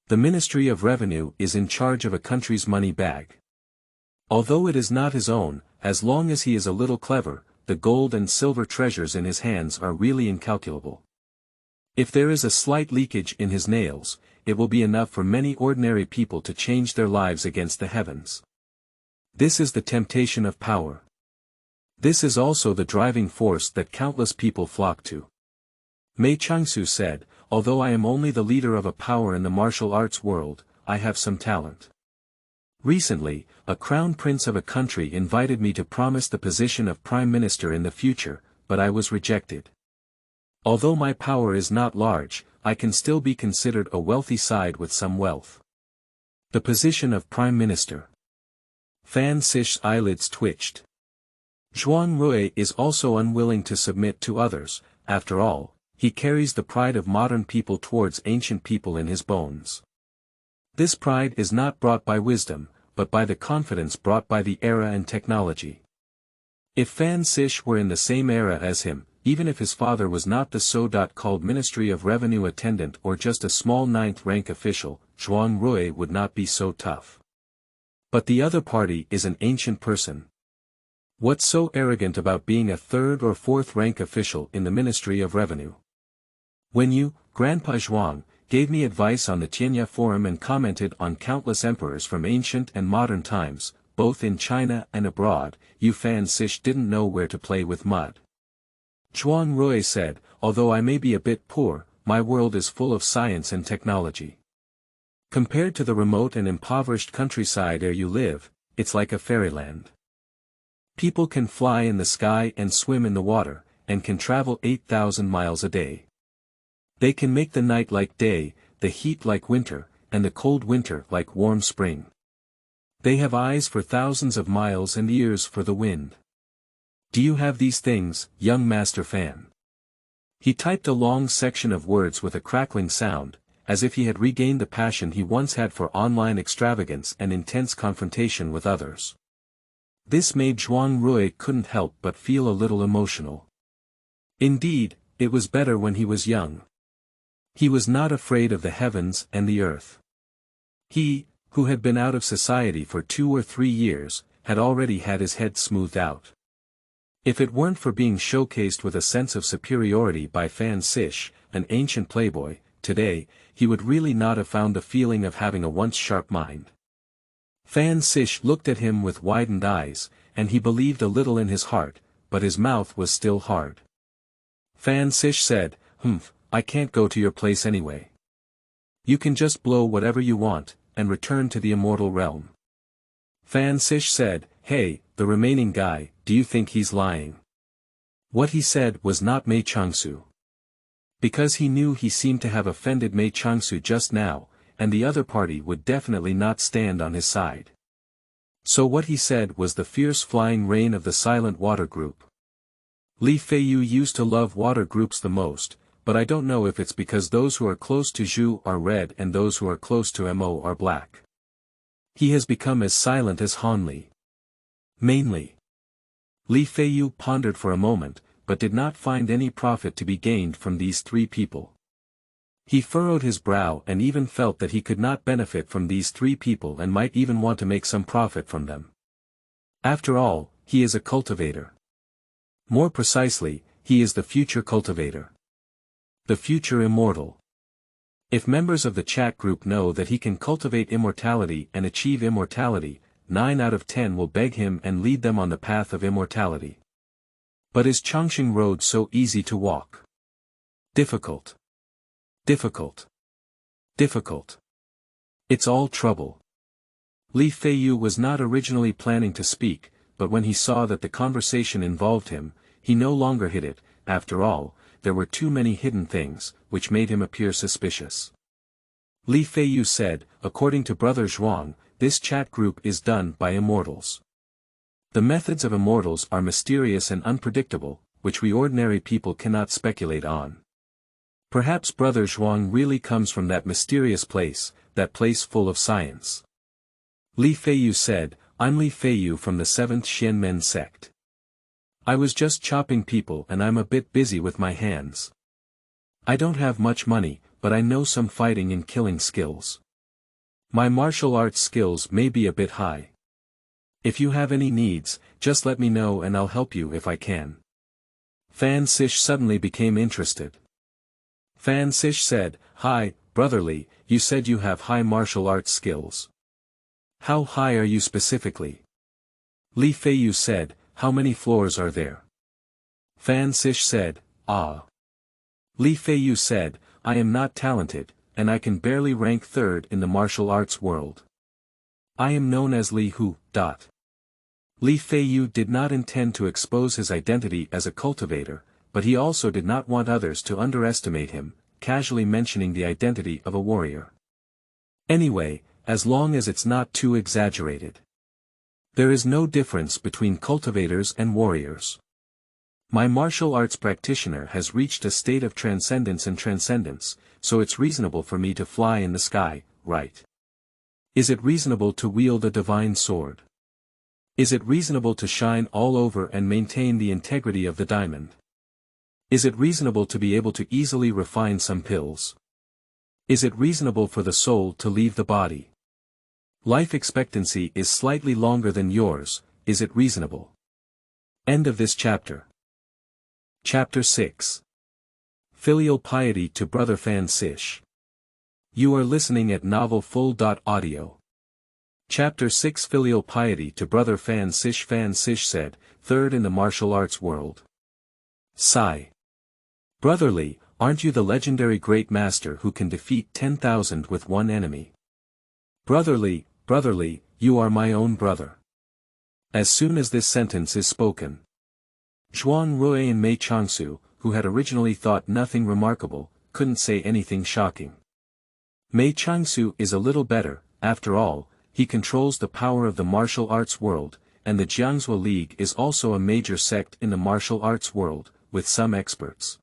The Ministry of Revenue is in charge of a country's money bag. Although it is not his own, as long as he is a little clever, the gold and silver treasures in his hands are really incalculable. If there is a slight leakage in his nails, it will be enough for many ordinary people to change their lives against the heavens. This is the temptation of power. This is also the driving force that countless people flock to. Mei Changsu said, "Although I am only the leader of a power in the martial arts world, I have some talent. Recently, a crown prince of a country invited me to promise the position of prime minister in the future, but I was rejected. Although my power is not large, I can still be considered a wealthy side with some wealth." The position of prime minister. Fan Siche's eyelids twitched. Zhuang Rui is also unwilling to submit to others. After all, he carries the pride of modern people towards ancient people in his bones. This pride is not brought by wisdom, but by the confidence brought by the era and technology. If Fan Siche were in the same era as him, even if his father was not the so-called Ministry of Revenue attendant or just a small 9th rank official, Zhuang Rui would not be so tough. But the other party is an ancient person. What's so arrogant about being a 3rd or 4th rank official in the Ministry of Revenue? When you, Grandpa Zhuang, gave me advice on the Tianya forum and commented on countless emperors from ancient and modern times, both in China and abroad, you Fan Siche didn't know where to play with mud. Zhuang Rui said, "Although I may be a bit poor, my world is full of science and technology. Compared to the remote and impoverished countryside where you live, it's like a fairyland. People can fly in the sky and swim in the water, and can travel 8,000 miles a day. They can make the night like day, the heat like winter, and the cold winter like warm spring. They have eyes for thousands of miles and ears for the wind. Do you have these things, young Master Fan?" He typed a long section of words with a crackling sound, as if he had regained the passion he once had for online extravagance and intense confrontation with others. This made Zhuang Rui couldn't help but feel a little emotional. Indeed, it was better when he was young. He was not afraid of the heavens and the earth. He, who had been out of society for 2 or 3 years, had already had his head smoothed out. If it weren't for being showcased with a sense of superiority by Fan Siche, an ancient playboy, today, he would really not have found the feeling of having a once sharp mind. Fan Siche looked at him with widened eyes, and he believed a little in his heart, but his mouth was still hard. Fan Siche said, "Humph, I can't go to your place anyway. You can just blow whatever you want, and return to the immortal realm." Fan Siche said, "Hey, the remaining guy, do you think he's lying?" What he said was not Mei Changsu. Because he knew he seemed to have offended Mei Changsu just now, and the other party would definitely not stand on his side. So what he said was the fierce flying rain of the silent water group. Li Feiyu used to love water groups the most, but I don't know if it's because those who are close to Zhu are red and those who are close to Mo are black. He has become as silent as Han Li. Mainly. Li Feiyu pondered for a moment, but did not find any profit to be gained from these 3 people. He furrowed his brow and even felt that he could not benefit from these three people and might even want to make some profit from them. After all, he is a cultivator. More precisely, he is the future cultivator. The future immortal. If members of the chat group know that he can cultivate immortality and achieve immortality, 9 out of 10 will beg him and lead them on the path of immortality. But is Chongqing Road so easy to walk? Difficult. Difficult. Difficult. It's all trouble. Li Feiyu was not originally planning to speak, but when he saw that the conversation involved him, he no longer hid it. After all, there were too many hidden things, which made him appear suspicious. Li Feiyu said, according to Brother Zhuang, this chat group is done by immortals. The methods of immortals are mysterious and unpredictable, which we ordinary people cannot speculate on. Perhaps Brother Zhuang really comes from that mysterious place, that place full of science. Li Feiyu said, I'm Li Feiyu from the 7th Xianmen sect. I was just chopping people and I'm a bit busy with my hands. I don't have much money, but I know some fighting and killing skills. My martial arts skills may be a bit high. If you have any needs, just let me know and I'll help you if I can. Fan Siche suddenly became interested. Fan Siche said, Hi, brotherly, you said you have high martial arts skills. How high are you specifically? Li Feiyu said, How many floors are there? Fan Siche said, Ah. Li Feiyu said, I am not talented, and I can barely rank 3rd in the martial arts world. I am known as Li Hu. Li Feiyu did not intend to expose his identity as a cultivator, but he also did not want others to underestimate him, casually mentioning the identity of a warrior. Anyway, as long as it's not too exaggerated. There is no difference between cultivators and warriors. My martial arts practitioner has reached a state of transcendence and transcendence, so it's reasonable for me to fly in the sky, right? Is it reasonable to wield a divine sword? Is it reasonable to shine all over and maintain the integrity of the diamond? Is it reasonable to be able to easily refine some pills? Is it reasonable for the soul to leave the body? Life expectancy is slightly longer than yours, is it reasonable? End of this chapter. Chapter 6. Filial Piety to Brother Fan Siche. You are listening at novelfull.audio. Chapter 6 Filial Piety to Brother Fan Siche. Fan Siche said, 3rd in the martial arts world. Sigh. Brotherly, aren't you the legendary great master who can defeat 10,000 with one enemy? Brotherly, you are my own brother. As soon as this sentence is spoken, Zhuang Rui and Mei Changsu, who had originally thought nothing remarkable, couldn't say anything shocking. Mei Changsu is a little better, after all, he controls the power of the martial arts world, and the Jiangzhou League is also a major sect in the martial arts world, with some experts.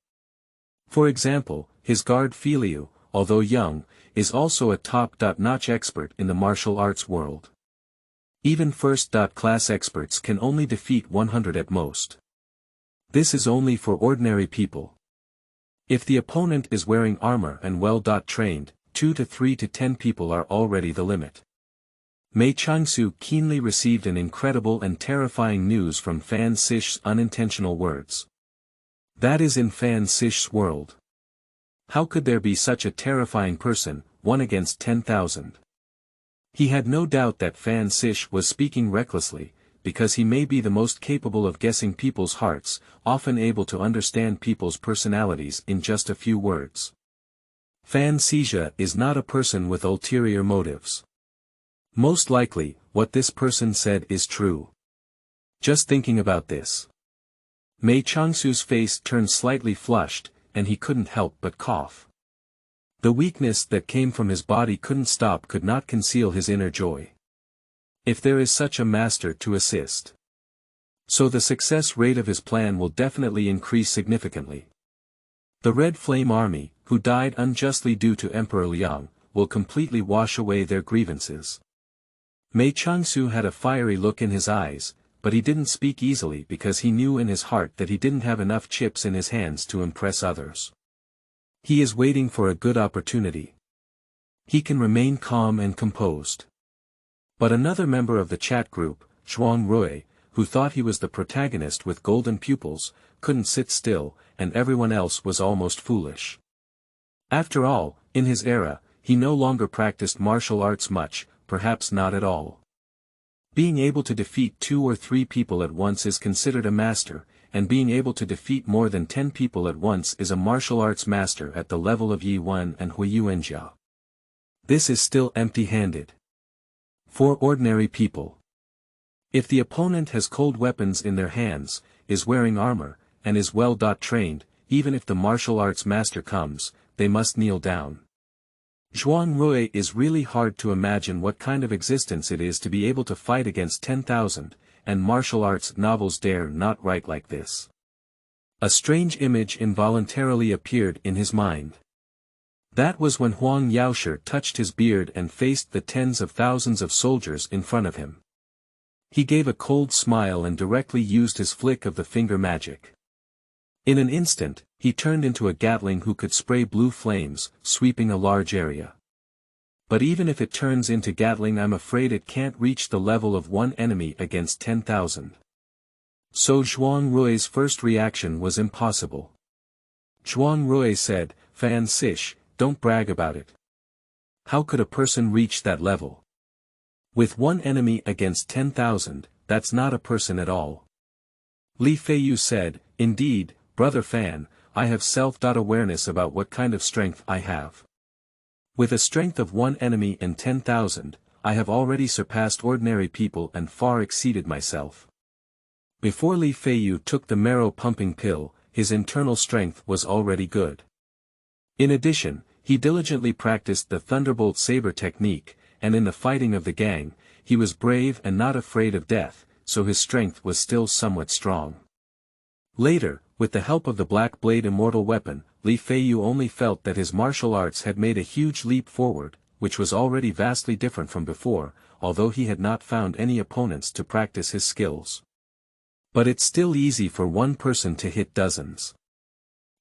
For example, his guard Filial, although young, is also a top-notch expert in the martial arts world. Even first-class experts can only defeat 100 at most. This is only for ordinary people. If the opponent is wearing armor and well-trained, 2 to 3 to 10 people are already the limit. Mei Changsu keenly received an incredible and terrifying news from Fan Siche's unintentional words. That is in Fan Siche's world. How could there be such a terrifying person, 1 against 10,000? He had no doubt that Fan Siche was speaking recklessly, because he may be the most capable of guessing people's hearts, often able to understand people's personalities in just a few words. Fan Siche is not a person with ulterior motives. Most likely, what this person said is true. Just thinking about this. Mei Changsu's face turned slightly flushed, and he couldn't help but cough. The weakness that came from his body could not conceal his inner joy. If there is such a master to assist. So the success rate of his plan will definitely increase significantly. The Red Flame Army, who died unjustly due to Emperor Liang, will completely wash away their grievances. Mei Changsu had a fiery look in his eyes, but he didn't speak easily because he knew in his heart that he didn't have enough chips in his hands to impress others. He is waiting for a good opportunity. He can remain calm and composed. But another member of the chat group, Zhuang Rui, who thought he was the protagonist with golden pupils, couldn't sit still, and everyone else was almost foolish. After all, in his era, he no longer practiced martial arts much, perhaps not at all. Being able to defeat 2 or 3 people at once is considered a master, and being able to defeat more than 10 people at once is a martial arts master at the level of Yi Wen and Huiyu Enjia. This is still empty-handed. For ordinary people. If the opponent has cold weapons in their hands, is wearing armor, and is well trained, even if the martial arts master comes, they must kneel down. Zhuang Rui is really hard to imagine what kind of existence it is to be able to fight against 10,000, and martial arts novels dare not write like this. A strange image involuntarily appeared in his mind. That was when Huang Yaoshi touched his beard and faced the tens of thousands of soldiers in front of him. He gave a cold smile and directly used his flick of the finger magic. In an instant, he turned into a Gatling who could spray blue flames, sweeping a large area. But even if it turns into Gatling, I'm afraid it can't reach the level of one enemy against 10,000. So Zhuang Rui's first reaction was impossible. Zhuang Rui said, "Fan Siche, don't brag about it. How could a person reach that level? With one enemy against 10,000, that's not a person at all." Li Feiyu said, "Indeed, Brother Fan, I have self-awareness about what kind of strength I have. With a strength of one enemy and 10,000, I have already surpassed ordinary people and far exceeded myself." Before Li Feiyu took the marrow-pumping pill, his internal strength was already good. In addition, he diligently practiced the Thunderbolt Saber technique, and in the fighting of the gang, he was brave and not afraid of death, so his strength was still somewhat strong. Later, with the help of the Black Blade immortal weapon, Li Feiyu only felt that his martial arts had made a huge leap forward, which was already vastly different from before, although he had not found any opponents to practice his skills. But it's still easy for one person to hit dozens.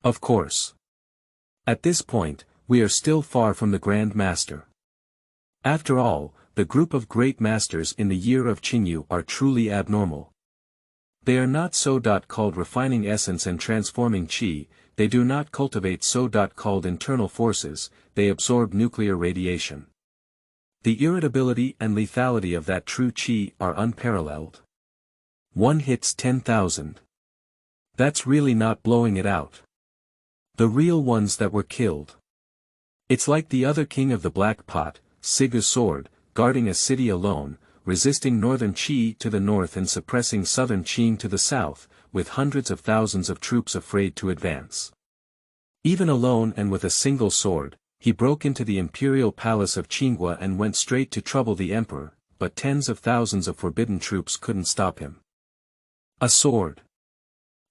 Of course. At this point, we are still far from the Grand Master. After all, the group of great masters in the year of Qingyu are truly abnormal. They are not so-called refining essence and transforming qi, they do not cultivate so-called internal forces, they absorb nuclear radiation. The irritability and lethality of that true qi are unparalleled. One hits 10,000. That's really not blowing it out. The real ones that were killed. It's like the other king of the Black Pot, Sigu's sword, guarding a city alone, resisting northern qi to the north and suppressing southern qing to the south, with hundreds of thousands of troops afraid to advance. Even alone and with a single sword, he broke into the imperial palace of Qinghua and went straight to trouble the emperor, but tens of thousands of forbidden troops couldn't stop him. A sword.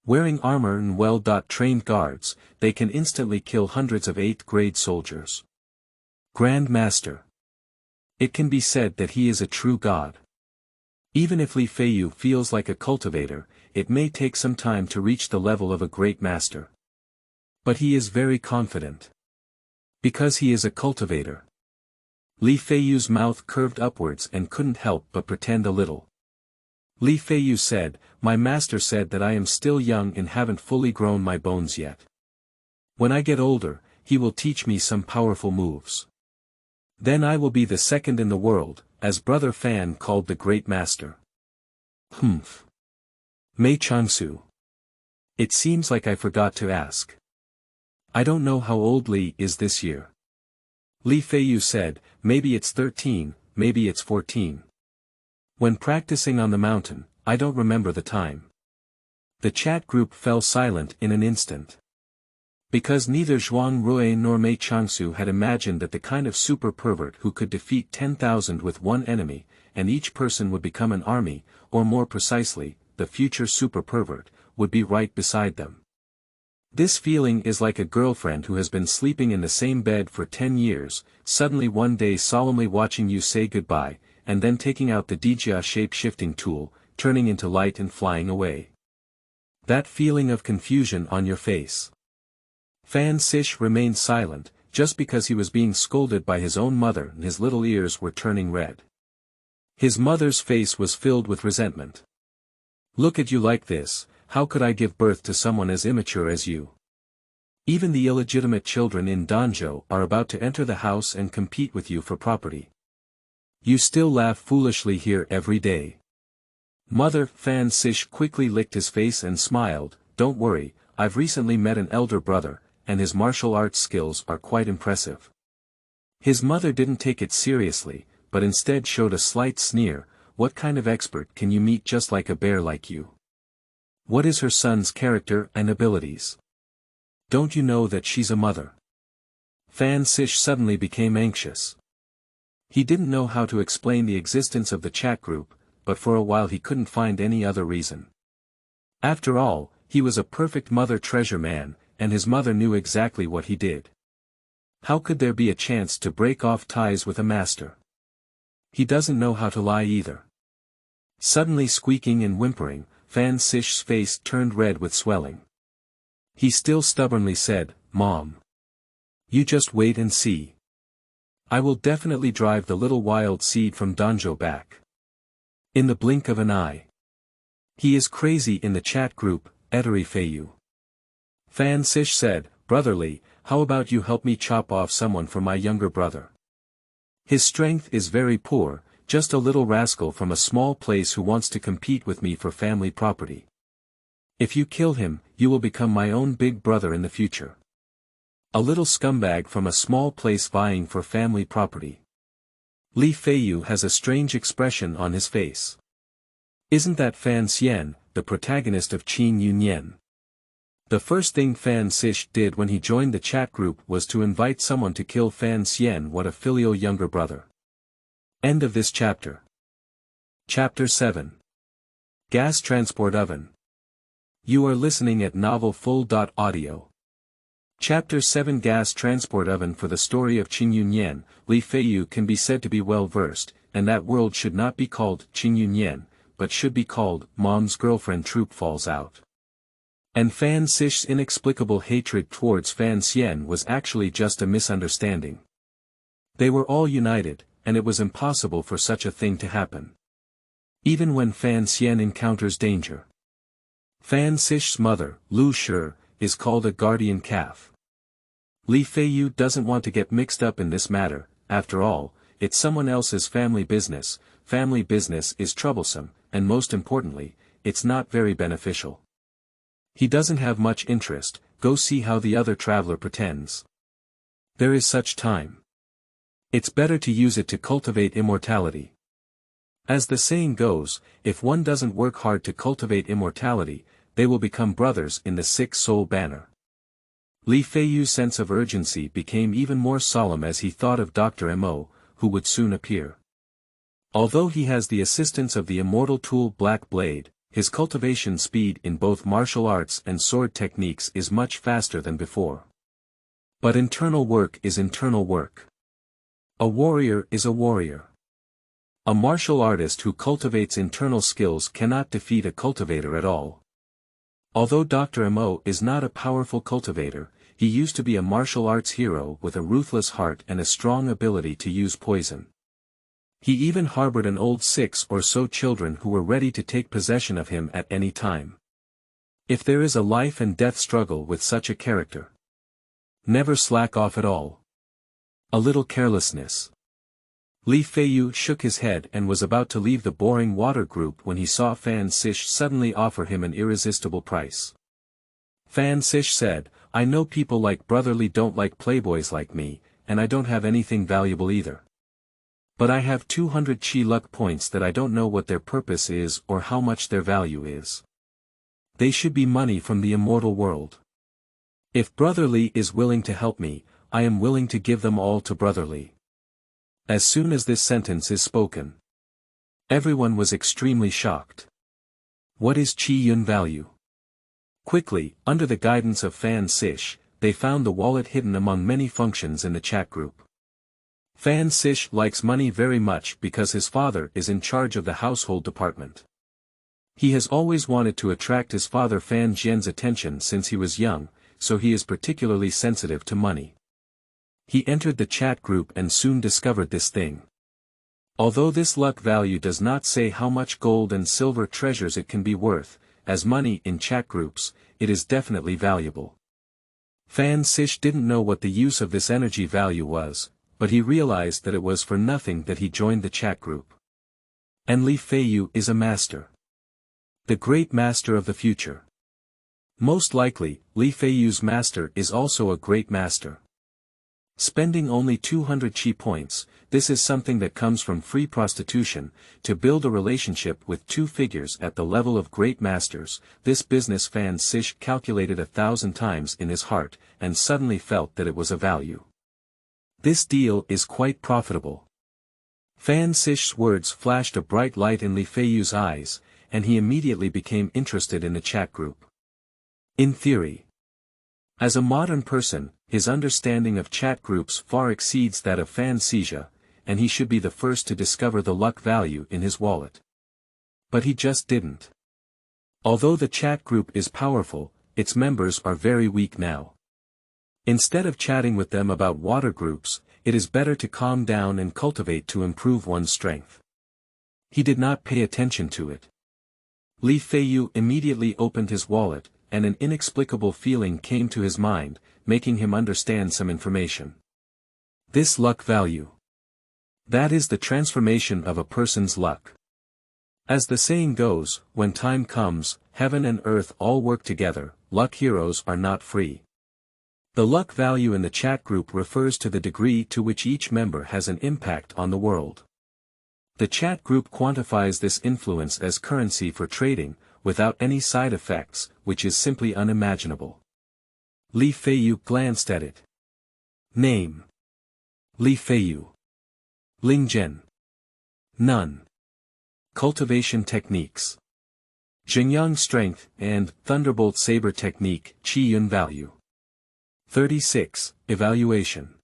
Wearing armor and well-trained guards, they can instantly kill hundreds of 8th-grade soldiers. Grand Master. It can be said that he is a true god. Even if Li Feiyu feels like a cultivator, it may take some time to reach the level of a great master. But he is very confident. Because he is a cultivator. Li Feiyu's mouth curved upwards and couldn't help but pretend a little. Li Feiyu said, "My master said that I am still young and haven't fully grown my bones yet. When I get older, he will teach me some powerful moves. Then I will be the second in the world, as Brother Fan called the great master." Mei Changsu. It seems like I forgot to ask. I don't know how old Li is this year. Li Feiyu said, "Maybe it's 13, maybe it's 14. When practicing on the mountain, I don't remember the time." The chat group fell silent in an instant. Because neither Zhuang Rui nor Mei Changsu had imagined that the kind of super pervert who could defeat 10,000 with one enemy, and each person would become an army, or more precisely, the future super pervert, would be right beside them. This feeling is like a girlfriend who has been sleeping in the same bed for 10 years, suddenly one day solemnly watching you say goodbye, and then taking out the Dijia shape-shifting tool, turning into light and flying away. That feeling of confusion on your face. Fan Siche remained silent, just because he was being scolded by his own mother and his little ears were turning red. His mother's face was filled with resentment. Look at you like this, how could I give birth to someone as immature as you? Even the illegitimate children in Danzhou are about to enter the house and compete with you for property. You still laugh foolishly here every day. Mother, Fan Siche quickly licked his face and smiled, don't worry, I've recently met an elder brother, and his martial arts skills are quite impressive. His mother didn't take it seriously, but instead showed a slight sneer, what kind of expert can you meet just like a bear like you? What is her son's character and abilities? Don't you know that she's a mother? Fan Siche suddenly became anxious. He didn't know how to explain the existence of the chat group, but for a while he couldn't find any other reason. After all, he was a perfect mother treasure man, and his mother knew exactly what he did. How could there be a chance to break off ties with a master? He doesn't know how to lie either. Suddenly squeaking and whimpering, Fan Siche's face turned red with swelling. He still stubbornly said, Mom. You just wait and see. I will definitely drive the little wild seed from Danzhou back. In the blink of an eye. He is crazy in the chat group, Eteri Feiyu. Fan Siche said, Brotherly, how about you help me chop off someone for my younger brother? His strength is very poor, just a little rascal from a small place who wants to compete with me for family property. If you kill him, you will become my own big brother in the future. A little scumbag from a small place vying for family property. Li Feiyu has a strange expression on his face. Isn't that Fan Xian, the protagonist of Qin Yunyan? The first thing Fan Siche did when he joined the chat group was to invite someone to kill Fan Xian. What a filial younger brother. End of this chapter. Chapter 7. Gas Transport Oven. You are listening at novelfull.audio. Chapter 7 Gas Transport Oven. For the story of Qin Yunyan, Li Feiyu can be said to be well versed, and that world should not be called Qin Yunyan, but should be called Mom's Girlfriend Troop Falls Out. And Fan Siche's inexplicable hatred towards Fan Xian was actually just a misunderstanding. They were all united, and it was impossible for such a thing to happen. Even when Fan Xian encounters danger. Fan Siche's mother, Lu Shi, is called a guardian calf. Li Feiyu doesn't want to get mixed up in this matter, after all, it's someone else's family business is troublesome, and most importantly, it's not very beneficial. He doesn't have much interest, go see how the other traveler pretends. There is such time. It's better to use it to cultivate immortality. As the saying goes, if one doesn't work hard to cultivate immortality, they will become brothers in the six-soul banner. Li Feiyu's sense of urgency became even more solemn as he thought of Dr. Mo, who would soon appear. Although he has the assistance of the immortal tool Black Blade, his cultivation speed in both martial arts and sword techniques is much faster than before. But internal work is internal work. A warrior is a warrior. A martial artist who cultivates internal skills cannot defeat a cultivator at all. Although Dr. Mo is not a powerful cultivator, he used to be a martial arts hero with a ruthless heart and a strong ability to use poison. He even harbored an old 6 or so children who were ready to take possession of him at any time. If there is a life and death struggle with such a character, never slack off at all. A little carelessness. Li Feiyu shook his head and was about to leave the boring water group when he saw Fan Siche suddenly offer him an irresistible price. Fan Siche said, "I know people like Brotherly don't like playboys like me, and I don't have anything valuable either. But I have 200 chi luck points that I don't know what their purpose is or how much their value is. They should be money from the immortal world. If Brotherly is willing to help me, I am willing to give them all to Brotherly." As soon as this sentence is spoken, everyone was extremely shocked. What is Chi Yun value? Quickly, under the guidance of Fan Siche, they found the wallet hidden among many functions in the chat group. Fan Siche likes money very much because his father is in charge of the household department. He has always wanted to attract his father Fan Jian's attention since he was young, so he is particularly sensitive to money. He entered the chat group and soon discovered this thing. Although this luck value does not say how much gold and silver treasures it can be worth, as money in chat groups, it is definitely valuable. Fan Siche didn't know what the use of this energy value was, but he realized that it was for nothing that he joined the chat group. And Li Feiyu is a master. The great master of the future. Most likely, Li Feiyu's master is also a great master. Spending only 200 chi points, this is something that comes from free prostitution, to build a relationship with two figures at the level of great masters. This business Fan Siche calculated 1,000 times in his heart, and suddenly felt that it was a value. This deal is quite profitable. Fan Siche's words flashed a bright light in Li Feiyu's eyes, and he immediately became interested in the chat group. In theory. As a modern person, his understanding of chat groups far exceeds that of Fan Siche, and he should be the first to discover the luck value in his wallet. But he just didn't. Although the chat group is powerful, its members are very weak now. Instead of chatting with them about water groups, it is better to calm down and cultivate to improve one's strength. He did not pay attention to it. Li Feiyu immediately opened his wallet, and an inexplicable feeling came to his mind, making him understand some information. This luck value. That is the transformation of a person's luck. As the saying goes, when time comes, heaven and earth all work together. Luck heroes are not free. The luck value in the chat group refers to the degree to which each member has an impact on the world. The chat group quantifies this influence as currency for trading, without any side effects, which is simply unimaginable. Li Feiyu glanced at it. Name. Li Feiyu. Lingzhen. None. Cultivation techniques. Xingyang strength and Thunderbolt saber technique, Qi Yun value. 36. Evaluation.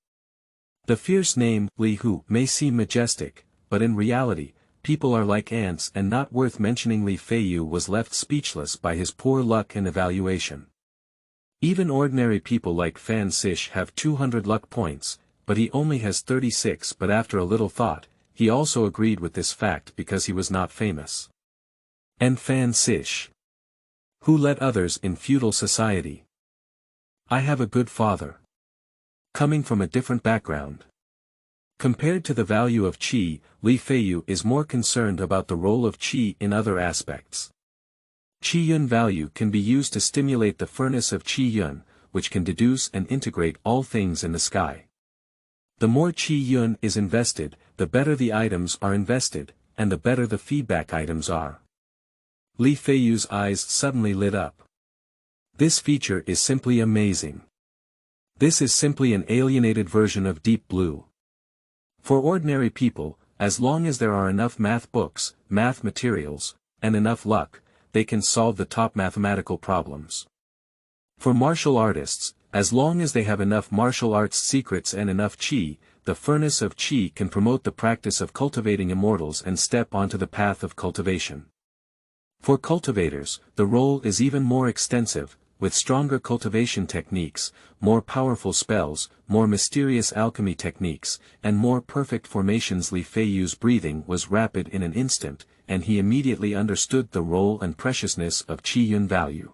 The fierce name, Li Hu, may seem majestic, but in reality, people are like ants and not worth mentioning. Li Feiyu was left speechless by his poor luck and evaluation. Even ordinary people like Fan Siche have 200 luck points, but he only has 36. But after a little thought, he also agreed with this fact because he was not famous. And Fan Siche, who led others in feudal society. I have a good father. Coming from a different background. Compared to the value of qi, Li Feiyu is more concerned about the role of qi in other aspects. Qi Yun value can be used to stimulate the furnace of Qi Yun, which can deduce and integrate all things in the sky. The more Qi Yun is invested, the better the items are invested, and the better the feedback items are. Li Feiyu's eyes suddenly lit up. This feature is simply amazing. This is simply an alienated version of Deep Blue. For ordinary people, as long as there are enough math books, math materials, and enough luck, they can solve the top mathematical problems. For martial artists, as long as they have enough martial arts secrets and enough qi, the furnace of qi can promote the practice of cultivating immortals and step onto the path of cultivation. For cultivators, the role is even more extensive, with stronger cultivation techniques, more powerful spells, more mysterious alchemy techniques, and more perfect formations. Li Feiyu's breathing was rapid in an instant, and he immediately understood the role and preciousness of Qi Yun value.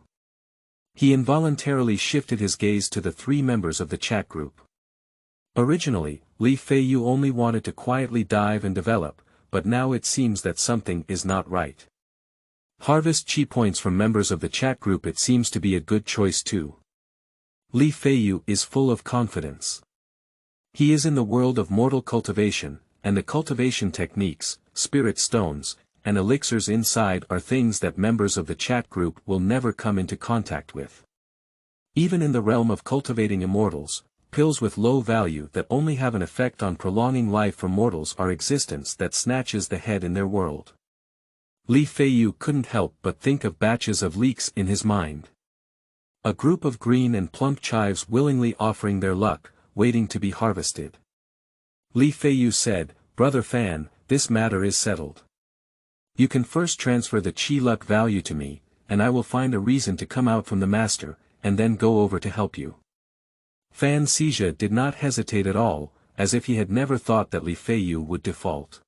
He involuntarily shifted his gaze to the three members of the chat group. Originally, Li Feiyu only wanted to quietly dive and develop, but now it seems that something is not right. Harvest Qi points from members of the chat group. It seems to be a good choice too. Li Feiyu is full of confidence. He is in the world of mortal cultivation, and the cultivation techniques, spirit stones, and elixirs inside are things that members of the chat group will never come into contact with. Even in the realm of cultivating immortals, pills with low value that only have an effect on prolonging life for mortals are existence that snatches the head in their world. Li Feiyu couldn't help but think of batches of leeks in his mind. A group of green and plump chives willingly offering their luck, waiting to be harvested. Li Feiyu said, "Brother Fan, this matter is settled. You can first transfer the qi luck value to me, and I will find a reason to come out from the master, and then go over to help you. Fan Siche did not hesitate at all, as if he had never thought that Li Feiyu would default.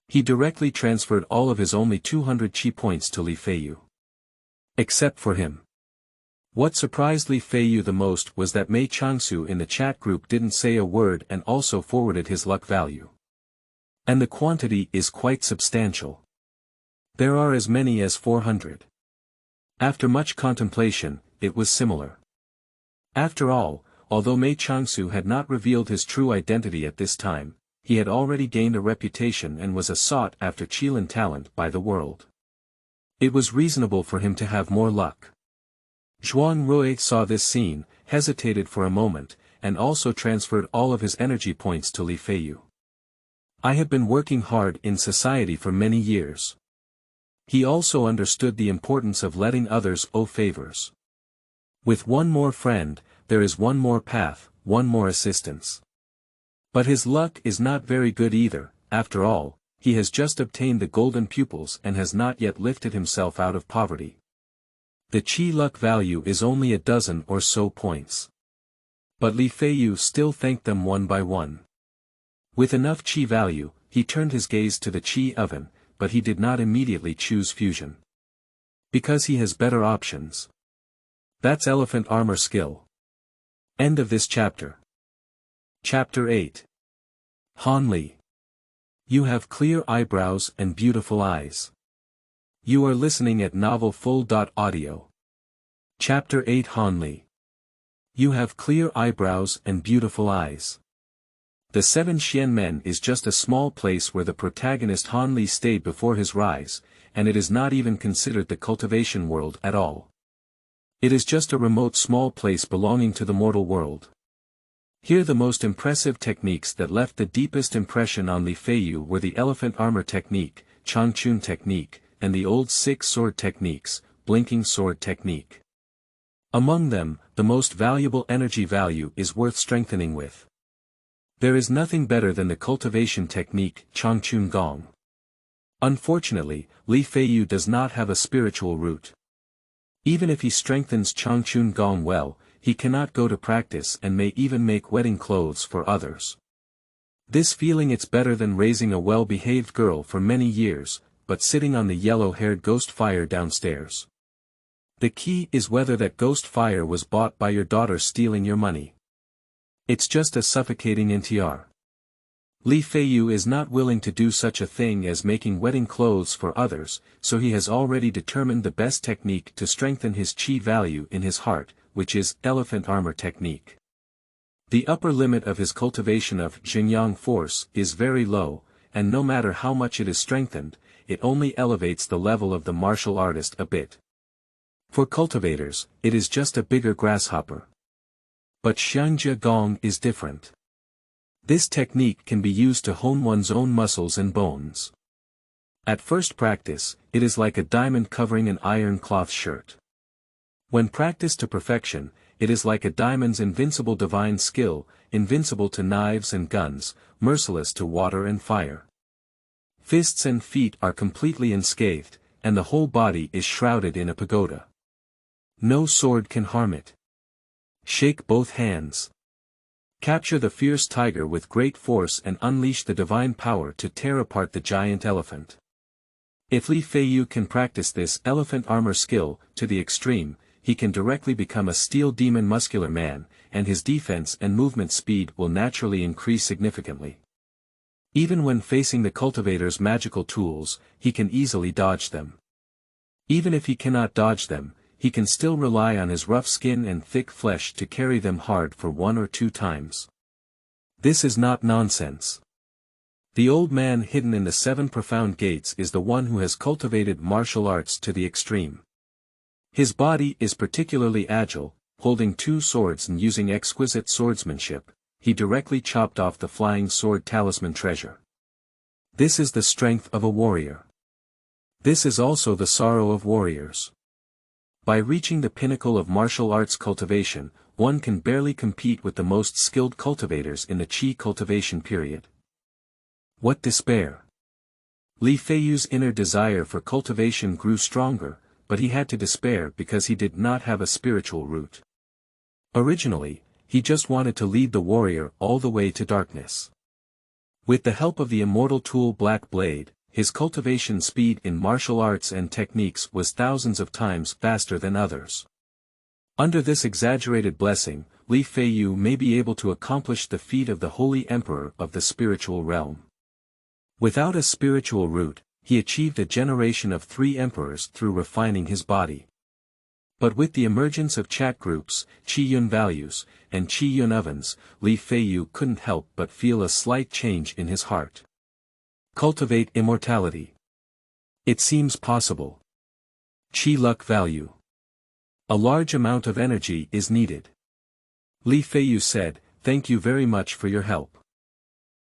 He directly transferred all of his only 200 chi points to Li Feiyu. Except for him. What surprised Li Feiyu the most was that Mei Changsu in the chat group didn't say a word and also forwarded his luck value. And the quantity is quite substantial. There are as many as 400. After much contemplation, it was similar. After all, although Mei Changsu had not revealed his true identity at this time, he had already gained a reputation and was a sought-after Qilin talent by the world. It was reasonable for him to have more luck. Zhuang Rui saw this scene, hesitated for a moment, and also transferred all of his energy points to Li Feiyu. I have been working hard in society for many years. He also understood the importance of letting others owe favors. With one more friend, there is one more path, one more assistance. But his luck is not very good either. After all, he has just obtained the golden pupils and has not yet lifted himself out of poverty. The chi luck value is only a dozen or so points. But Li Feiyu still thanked them one by one. With enough chi value, he turned his gaze to the chi oven, but he did not immediately choose fusion. Because he has better options. That's elephant armor skill. End of this chapter. Chapter 8. Han Li. You have clear eyebrows and beautiful eyes. You are listening at novelfull.audio. Chapter 8 Han Li. You have clear eyebrows and beautiful eyes. The Seven Xian Men is just a small place where the protagonist Han Li stayed before his rise, and it is not even considered the cultivation world at all. It is just a remote small place belonging to the mortal world. Here the most impressive techniques that left the deepest impression on Li Feiyu were the elephant armor technique, Changchun technique, and the old six sword techniques, blinking sword technique. Among them, the most valuable energy value is worth strengthening with. There is nothing better than the cultivation technique, Changchun Gong. Unfortunately, Li Feiyu does not have a spiritual root. Even if he strengthens Changchun Gong well, he cannot go to practice and may even make wedding clothes for others. This feeling it's better than raising a well-behaved girl for many years, but sitting on the yellow-haired ghost fire downstairs. The key is whether that ghost fire was bought by your daughter stealing your money. It's just a suffocating NTR. Li Feiyu is not willing to do such a thing as making wedding clothes for others, so he has already determined the best technique to strengthen his chi value in his heart, which is elephant armor technique. The upper limit of his cultivation of Xingyang force is very low, and no matter how much it is strengthened, it only elevates the level of the martial artist a bit. For cultivators, it is just a bigger grasshopper. But Xiangjia Gong is different. This technique can be used to hone one's own muscles and bones. At first practice, it is like a diamond covering an iron cloth shirt. When practiced to perfection, it is like a diamond's invincible divine skill, invincible to knives and guns, merciless to water and fire. Fists and feet are completely unscathed, and the whole body is shrouded in a pagoda. No sword can harm it. Shake both hands. Capture the fierce tiger with great force and unleash the divine power to tear apart the giant elephant. If Li Feiyu can practice this elephant armor skill to the extreme, he can directly become a steel demon muscular man, and his defense and movement speed will naturally increase significantly. Even when facing the cultivator's magical tools, he can easily dodge them. Even if he cannot dodge them, he can still rely on his rough skin and thick flesh to carry them hard for 1 or 2 times. This is not nonsense. The old man hidden in the 7 profound gates is the one who has cultivated martial arts to the extreme. His body is particularly agile, holding 2 swords and using exquisite swordsmanship. He directly chopped off the flying sword talisman treasure. This is the strength of a warrior. This is also the sorrow of warriors. By reaching the pinnacle of martial arts cultivation, one can barely compete with the most skilled cultivators in the Qi cultivation period. What despair! Li Feiyu's inner desire for cultivation grew stronger, but he had to despair because he did not have a spiritual root. Originally, he just wanted to lead the warrior all the way to darkness. With the help of the immortal tool Black Blade, his cultivation speed in martial arts and techniques was thousands of times faster than others. Under this exaggerated blessing, Feiyu may be able to accomplish the feat of the Holy Emperor of the spiritual realm. Without a spiritual root, he achieved a generation of 3 emperors through refining his body. But with the emergence of chat groups, Qiyun values, and Qiyun ovens, Feiyu couldn't help but feel a slight change in his heart. Cultivate immortality. It seems possible. Qi luck value. A large amount of energy is needed. Feiyu said, "Thank you very much for your help.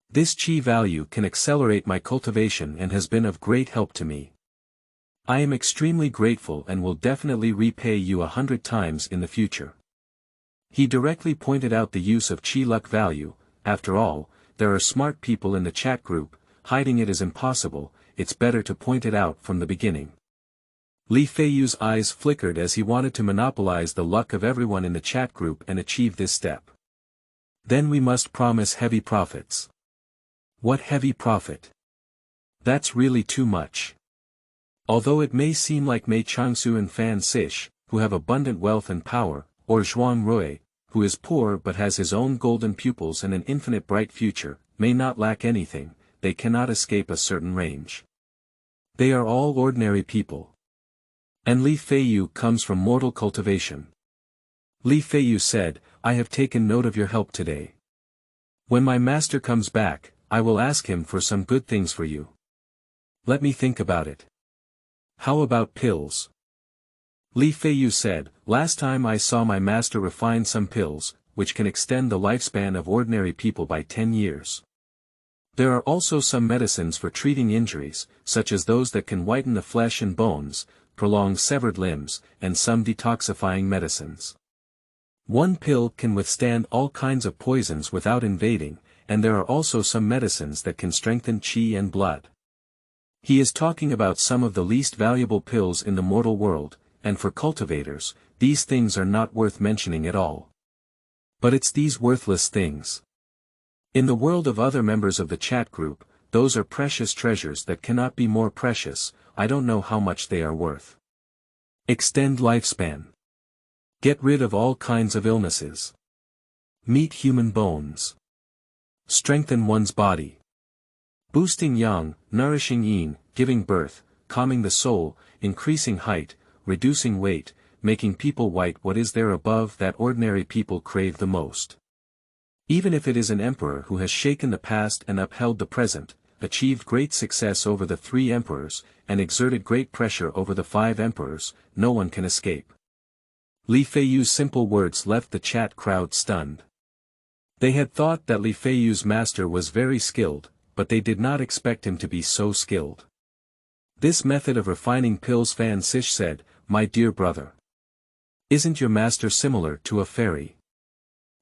This Qi value can accelerate my cultivation and has been of great help to me. I am extremely grateful and will definitely repay you 100 times in the future." He directly pointed out the use of Qi luck value. After all, there are smart people in the chat group. Hiding it is impossible, it's better to point it out from the beginning. Feiyu's eyes flickered as he wanted to monopolize the luck of everyone in the chat group and achieve this step. Then we must promise heavy profits. What heavy profit? That's really too much. Although it may seem like Mei Changsu and Fan Siche, who have abundant wealth and power, or Zhuang Rui, who is poor but has his own golden pupils and an infinite bright future, may not lack anything, they cannot escape a certain range. They are all ordinary people. And Feiyu comes from mortal cultivation. Feiyu said, "I have taken note of your help today. When my master comes back, I will ask him for some good things for you. Let me think about it. How about pills?" Feiyu said, "Last time I saw my master refine some pills, which can extend the lifespan of ordinary people by 10 years. There are also some medicines for treating injuries, such as those that can whiten the flesh and bones, prolong severed limbs, and some detoxifying medicines. One pill can withstand all kinds of poisons without invading, and there are also some medicines that can strengthen qi and blood." He is talking about some of the least valuable pills in the mortal world, and for cultivators, these things are not worth mentioning at all. But it's these worthless things. In the world of other members of the chat group, those are precious treasures that cannot be more precious. I don't know how much they are worth. Extend lifespan. Get rid of all kinds of illnesses. Meet human bones. Strengthen one's body. Boosting yang, nourishing yin, giving birth, calming the soul, increasing height, reducing weight, making people white. What is there above that ordinary people crave the most? Even if it is an emperor who has shaken the past and upheld the present, achieved great success over the 3 emperors, and exerted great pressure over the 5 emperors, no one can escape. Feiyu's simple words left the chat crowd stunned. They had thought that Feiyu's master was very skilled, but they did not expect him to be so skilled. This method of refining pills, Fan Siche said, "My dear brother. Isn't your master similar to a fairy?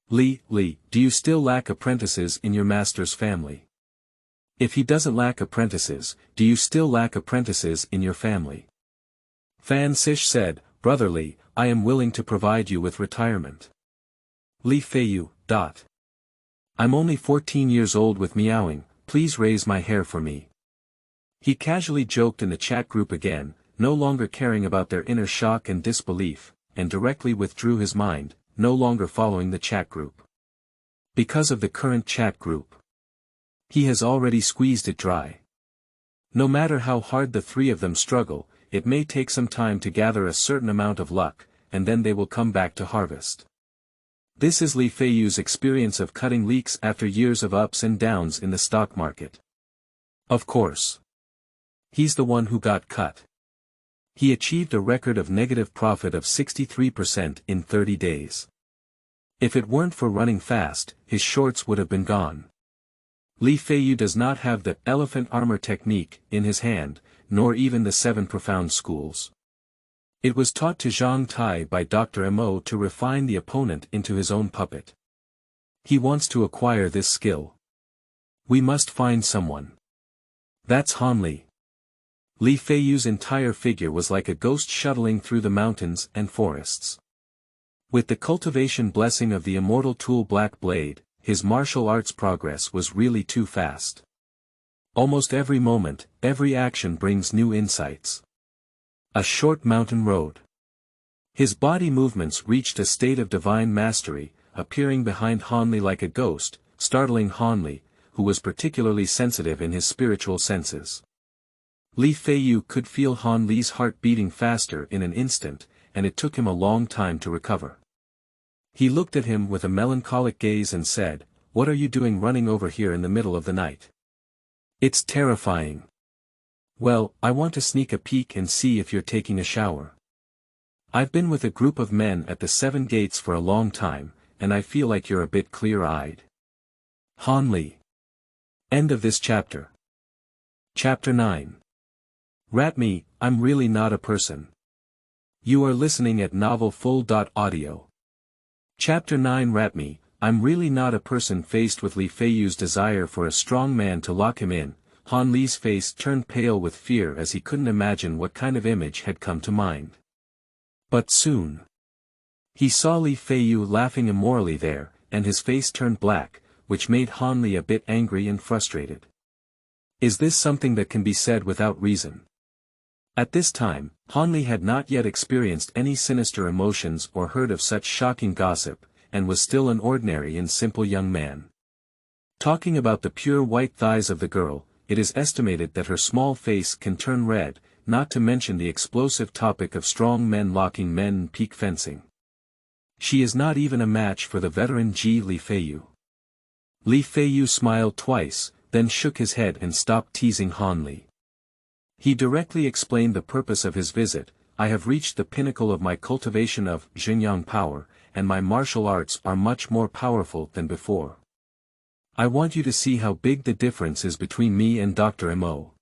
Do you still lack apprentices in your master's family? If he doesn't lack apprentices, do you still lack apprentices in your family?" Fan Siche said, "Brother Li, I am willing to provide you with retirement." Feiyu. "I'm only 14 years old with meowing, please raise my hair for me." He casually joked in the chat group again, no longer caring about their inner shock and disbelief, and directly withdrew his mind, no longer following the chat group. Because of the current chat group, he has already squeezed it dry. No matter how hard the 3 of them struggle, it may take some time to gather a certain amount of luck, and then they will come back to harvest. This is Feiyu's experience of cutting leaks after years of ups and downs in the stock market. Of course, he's the one who got cut. He achieved a record of negative profit of 63% in 30 days. If it weren't for running fast, his shorts would have been gone. Feiyu does not have the elephant armor technique in his hand, nor even the 7 profound schools. It was taught to Zhang Tai by Dr. Mo to refine the opponent into his own puppet. He wants to acquire this skill. We must find someone. That's Han Li. Li Feiyu's entire figure was like a ghost shuttling through the mountains and forests. With the cultivation blessing of the immortal tool Black Blade, his martial arts progress was really too fast. Almost every moment, every action brings new insights. A short mountain road. His body movements reached a state of divine mastery, appearing behind Han Li like a ghost, startling Han Li, who was particularly sensitive in his spiritual senses. Li Feiyu could feel Han Li's heart beating faster in an instant, and it took him a long time to recover. He looked at him with a melancholic gaze and said, "What are you doing running over here in the middle of the night? It's terrifying." "Well, I want to sneak a peek and see if you're taking a shower. I've been with a group of men at the 7 gates for a long time, and I feel like you're a bit clear-eyed." Han Li. End of this chapter. Chapter 9. Rat me, I'm really not a person. You are listening at novelfull.audio. Chapter 9. Rat me, I'm really not a person. Faced with Li Feiyu's desire for a strong man to lock him in, Han Li's face turned pale with fear as he couldn't imagine what kind of image had come to mind. But soon, he saw Li Feiyu laughing immorally there, and his face turned black, which made Han Li a bit angry and frustrated. Is this something that can be said without reason? At this time, Han Li had not yet experienced any sinister emotions or heard of such shocking gossip, and was still an ordinary and simple young man. Talking about the pure white thighs of the girl, it is estimated that her small face can turn red, not to mention the explosive topic of strong men locking men in peak fencing. She is not even a match for the veteran Li Feiyu. Li Feiyu smiled twice, then shook his head and stopped teasing Han Li. He directly explained the purpose of his visit. I have reached the pinnacle of my cultivation of Xinjiang power, and my martial arts are much more powerful than before. I want you to see how big the difference is between me and Dr. Mo.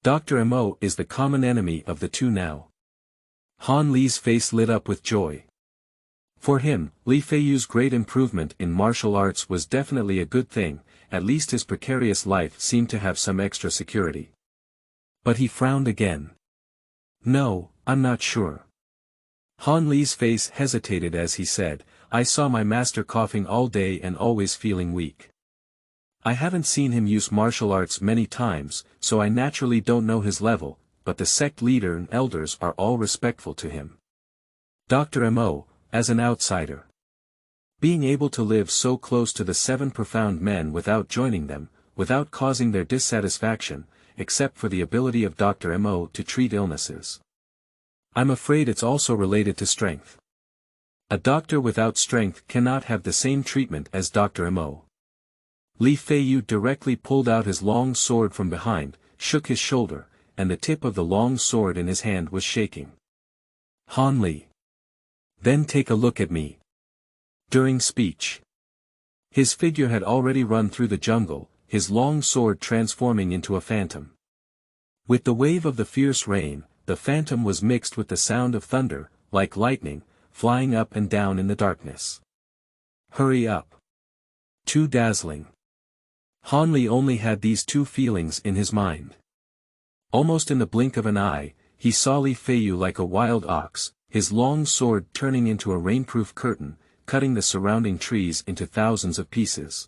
Dr. Mo is the common enemy of the two now. Han Li's face lit up with joy. For him, Li Feiyu's great improvement in martial arts was definitely a good thing, at least his precarious life seemed to have some extra security. But he frowned again. "No, I'm not sure." Han Li's face hesitated as he said, "I saw my master coughing all day and always feeling weak. I haven't seen him use martial arts many times, so I naturally don't know his level, but the sect leader and elders are all respectful to him. Dr. Mo, as an outsider, being able to live so close to the 7 profound men without joining them, without causing their dissatisfaction, except for the ability of Dr. Mo to treat illnesses. I'm afraid it's also related to strength. A doctor without strength cannot have the same treatment as Dr. Mo." Li Feiyu directly pulled out his long sword from behind, shook his shoulder, and the tip of the long sword in his hand was shaking. Han Li. Then take a look at me. During speech. His figure had already run through the jungle, his long sword transforming into a phantom. With the wave of the fierce rain, the phantom was mixed with the sound of thunder, like lightning, flying up and down in the darkness. Hurry up. Too dazzling. Han Li only had these two feelings in his mind. Almost in the blink of an eye, he saw Li Feiyu like a wild ox, his long sword turning into a rainproof curtain, cutting the surrounding trees into thousands of pieces.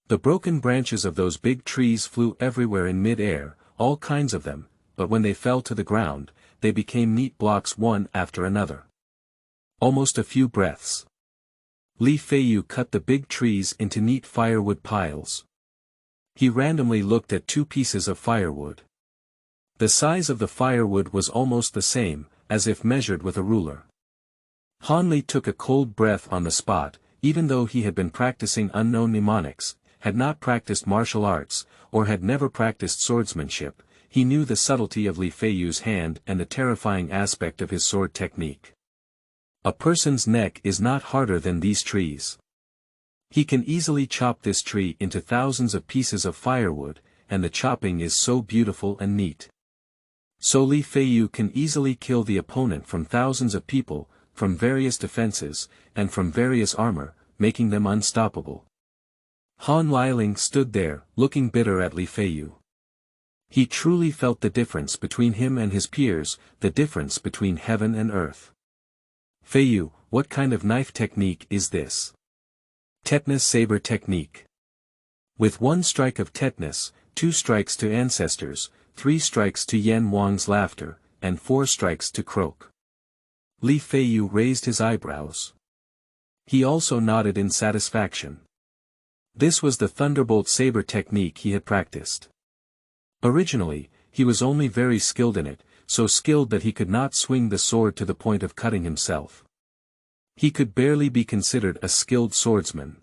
The broken branches of those big trees flew everywhere in mid-air, all kinds of them, but when they fell to the ground, they became neat blocks one after another. Almost a few breaths. Li Feiyu cut the big trees into neat firewood piles. He randomly looked at 2 pieces of firewood. The size of the firewood was almost the same, as if measured with a ruler. Han Li took a cold breath on the spot, even though he had been practicing unknown mnemonics, had not practiced martial arts, or had never practiced swordsmanship. He knew the subtlety of Li Feiyu's hand and the terrifying aspect of his sword technique. A person's neck is not harder than these trees. He can easily chop this tree into thousands of pieces of firewood, and the chopping is so beautiful and neat. So Li Feiyu can easily kill the opponent from thousands of people, from various defenses, and from various armor, making them unstoppable. Han Liling stood there, looking bitter at Li Feiyu. He truly felt the difference between him and his peers, the difference between heaven and earth. Feiyu, what kind of knife technique is this? Tetanus saber technique. With 1 strike of tetanus, 2 strikes to ancestors, 3 strikes to Yan Wang's laughter, and 4 strikes to croak. Li Feiyu raised his eyebrows. He also nodded in satisfaction. This was the thunderbolt saber technique he had practiced. Originally, he was only very skilled in it, so skilled that he could not swing the sword to the point of cutting himself. He could barely be considered a skilled swordsman.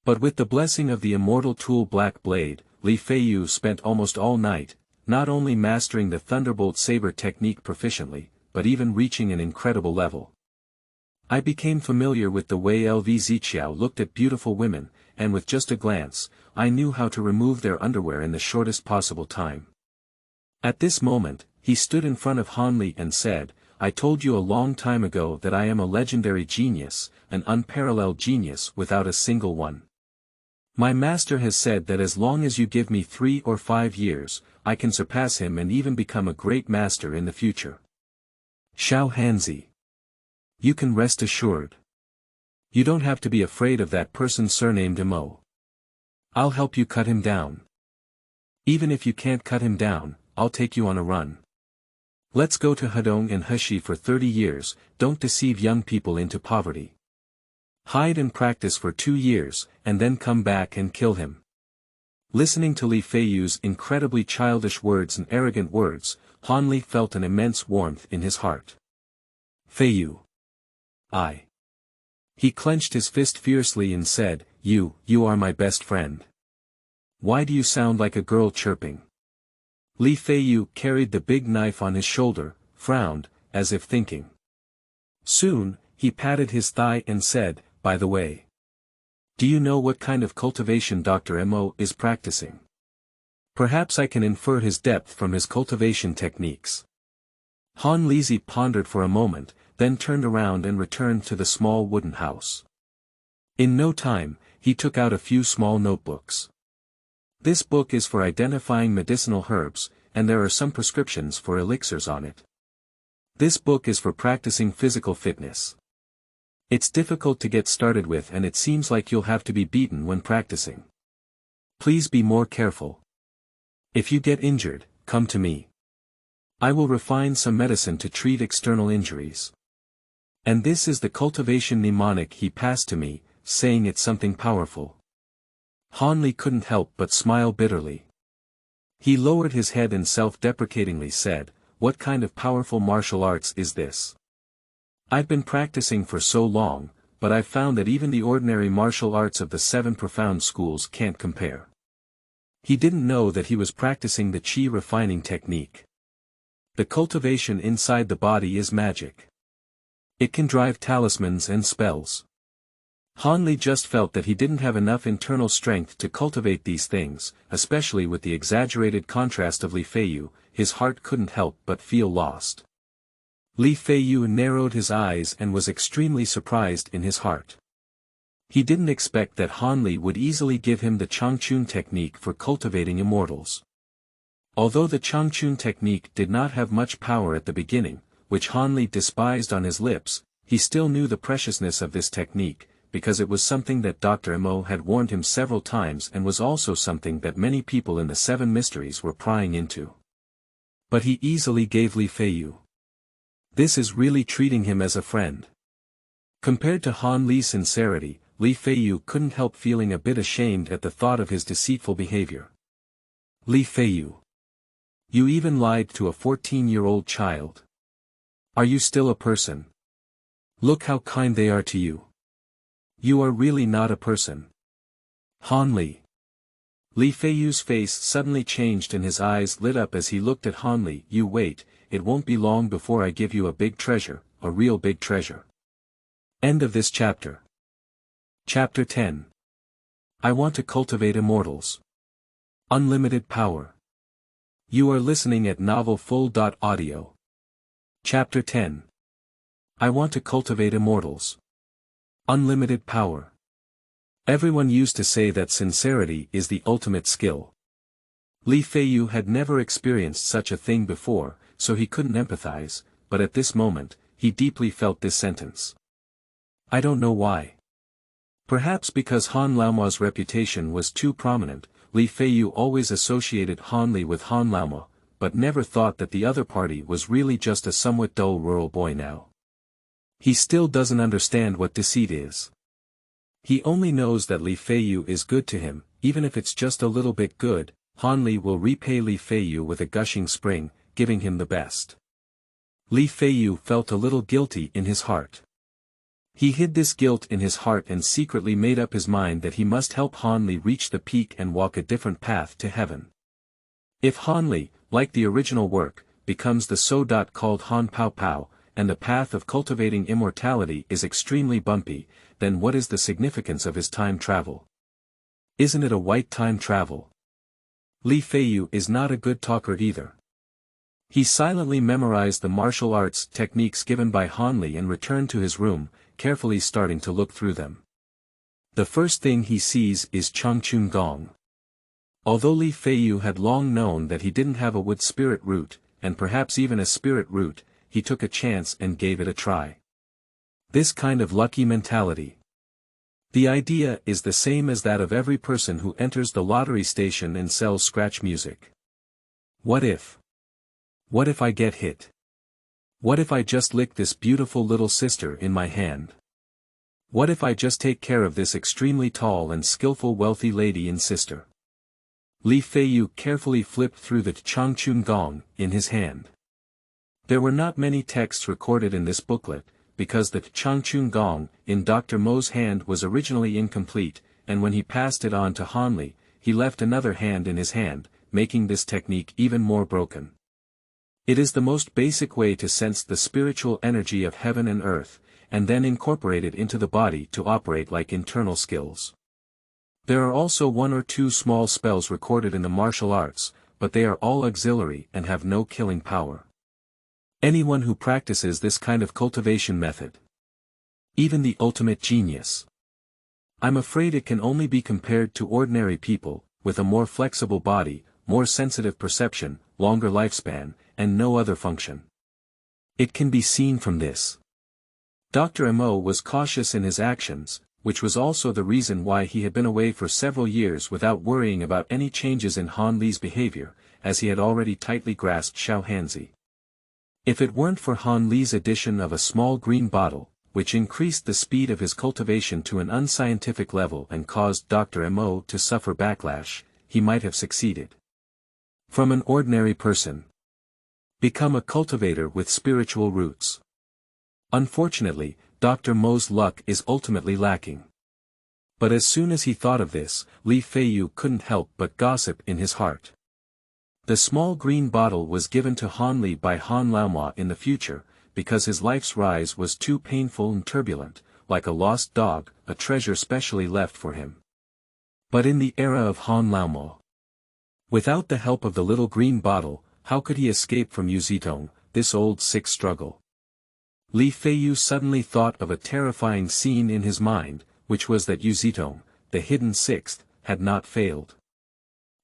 But with the blessing of the immortal tool Black Blade, Li Feiyu spent almost all night, not only mastering the thunderbolt saber technique proficiently, but even reaching an incredible level. I became familiar with the way LV Ziqiao looked at beautiful women, and with just a glance, I knew how to remove their underwear in the shortest possible time. At this moment, he stood in front of Hanli and said, I told you a long time ago that I am a legendary genius, an unparalleled genius without a single one. My master has said that as long as you give me 3 or 5 years, I can surpass him and even become a great master in the future. Xiao Hanzi. You can rest assured. You don't have to be afraid of that person surnamed Imo. I'll help you cut him down. Even if you can't cut him down, I'll take you on a run. Let's go to Hedong and Heshi for 30 years, don't deceive young people into poverty. Hide and practice for 2 years, and then come back and kill him. Listening to Li Feiyu's incredibly childish words and arrogant words, Hanli felt an immense warmth in his heart. Feiyu. He clenched his fist fiercely and said, You are my best friend. Why do you sound like a girl chirping? Li Feiyu carried the big knife on his shoulder, frowned, as if thinking. Soon, he patted his thigh and said, By the way. Do you know what kind of cultivation Dr. Mo is practicing? Perhaps I can infer his depth from his cultivation techniques. Han Lizi pondered for a moment, then turned around and returned to the small wooden house. In no time, he took out a few small notebooks. This book is for identifying medicinal herbs, and there are some prescriptions for elixirs on it. This book is for practicing physical fitness. It's difficult to get started with and it seems like you'll have to be beaten when practicing. Please be more careful. If you get injured, come to me. I will refine some medicine to treat external injuries. And this is the cultivation mnemonic he passed to me, saying it's something powerful. Hanli couldn't help but smile bitterly. He lowered his head and self-deprecatingly said, What kind of powerful martial arts is this? I've been practicing for so long, but I've found that even the ordinary martial arts of the 7 profound schools can't compare. He didn't know that he was practicing the chi refining technique. The cultivation inside the body is magic. It can drive talismans and spells. Hanli just felt that he didn't have enough internal strength to cultivate these things, especially with the exaggerated contrast of Li Feiyu, his heart couldn't help but feel lost. Li Feiyu narrowed his eyes and was extremely surprised in his heart. He didn't expect that Hanli would easily give him the Changchun technique for cultivating immortals. Although the Changchun technique did not have much power at the beginning, which Hanli despised on his lips, he still knew the preciousness of this technique, because it was something that Dr. Mo had warned him several times and was also something that many people in the 7 mysteries were prying into. But he easily gave Li Feiyu. This is really treating him as a friend. Compared to Han Li's sincerity, Li Feiyu couldn't help feeling a bit ashamed at the thought of his deceitful behavior. Li Feiyu. You even lied to a 14-year-old child. Are you still a person? Look how kind they are to you. You are really not a person. Han Li. Li Feiyu's face suddenly changed and his eyes lit up as he looked at Han Li. You wait, it won't be long before I give you a big treasure, a real big treasure. End of this chapter. Chapter 10. I want to cultivate immortals. Unlimited power. You are listening at novelfull.audio. Chapter 10. I want to cultivate immortals. Unlimited power. Everyone used to say that sincerity is the ultimate skill. Li Feiyu had never experienced such a thing before, so he couldn't empathize, but at this moment, he deeply felt this sentence. I don't know why. Perhaps because Han Laoma's reputation was too prominent, Li Feiyu always associated Han Li with Han Laoma, but never thought that the other party was really just a somewhat dull rural boy now. He still doesn't understand what deceit is. He only knows that Li Feiyu is good to him, even if it's just a little bit good. Han Li will repay Li Feiyu with a gushing spring, giving him the best. Li Feiyu felt a little guilty in his heart. He hid this guilt in his heart and secretly made up his mind that he must help Han Li reach the peak and walk a different path to heaven. If Han Li, like the original work, becomes the so-called Han Pao Pao, and the path of cultivating immortality is extremely bumpy, then what is the significance of his time travel? Isn't it a white time travel? Li Feiyu is not a good talker either. He silently memorized the martial arts techniques given by Han Li and returned to his room, carefully starting to look through them. The first thing he sees is Changchun Gong. Although Li Feiyu had long known that he didn't have a wood spirit root, and perhaps even a spirit root, he took a chance and gave it a try. This kind of lucky mentality. The idea is the same as that of every person who enters the lottery station and sells scratch music. What if? What if I get hit? What if I just lick this beautiful little sister in my hand? What if I just take care of this extremely tall and skillful wealthy lady and sister? Li Feiyu carefully flipped through the Changchun Gong in his hand. There were not many texts recorded in this booklet, because the Changchun Gong in Dr. Mo's hand was originally incomplete, and when he passed it on to Han Li, he left another hand in his hand, making this technique even more broken. It is the most basic way to sense the spiritual energy of heaven and earth, and then incorporate it into the body to operate like internal skills. There are also one or two small spells recorded in the martial arts, but they are all auxiliary and have no killing power. Anyone who practices this kind of cultivation method, even the ultimate genius, I'm afraid it can only be compared to ordinary people, with a more flexible body, more sensitive perception, longer lifespan, and no other function. It can be seen from this. Dr. Mo was cautious in his actions, which was also the reason why he had been away for several years without worrying about any changes in Han Li's behavior, as he had already tightly grasped Xiao Hanzi. If it weren't for Han Li's addition of a small green bottle, which increased the speed of his cultivation to an unscientific level and caused Dr. Mo to suffer backlash, he might have succeeded. From an ordinary person, become a cultivator with spiritual roots. Unfortunately, Dr. Mo's luck is ultimately lacking. But as soon as he thought of this, Li Feiyu couldn't help but gossip in his heart. The small green bottle was given to Han Li by Han Laoma in the future, because his life's rise was too painful and turbulent, like a lost dog, a treasure specially left for him. But in the era of Han Laoma, without the help of the little green bottle, how could he escape from Yuzitong, this old sick struggle? Li Feiyu suddenly thought of a terrifying scene in his mind, which was that Yuzitong, the hidden sixth, had not failed.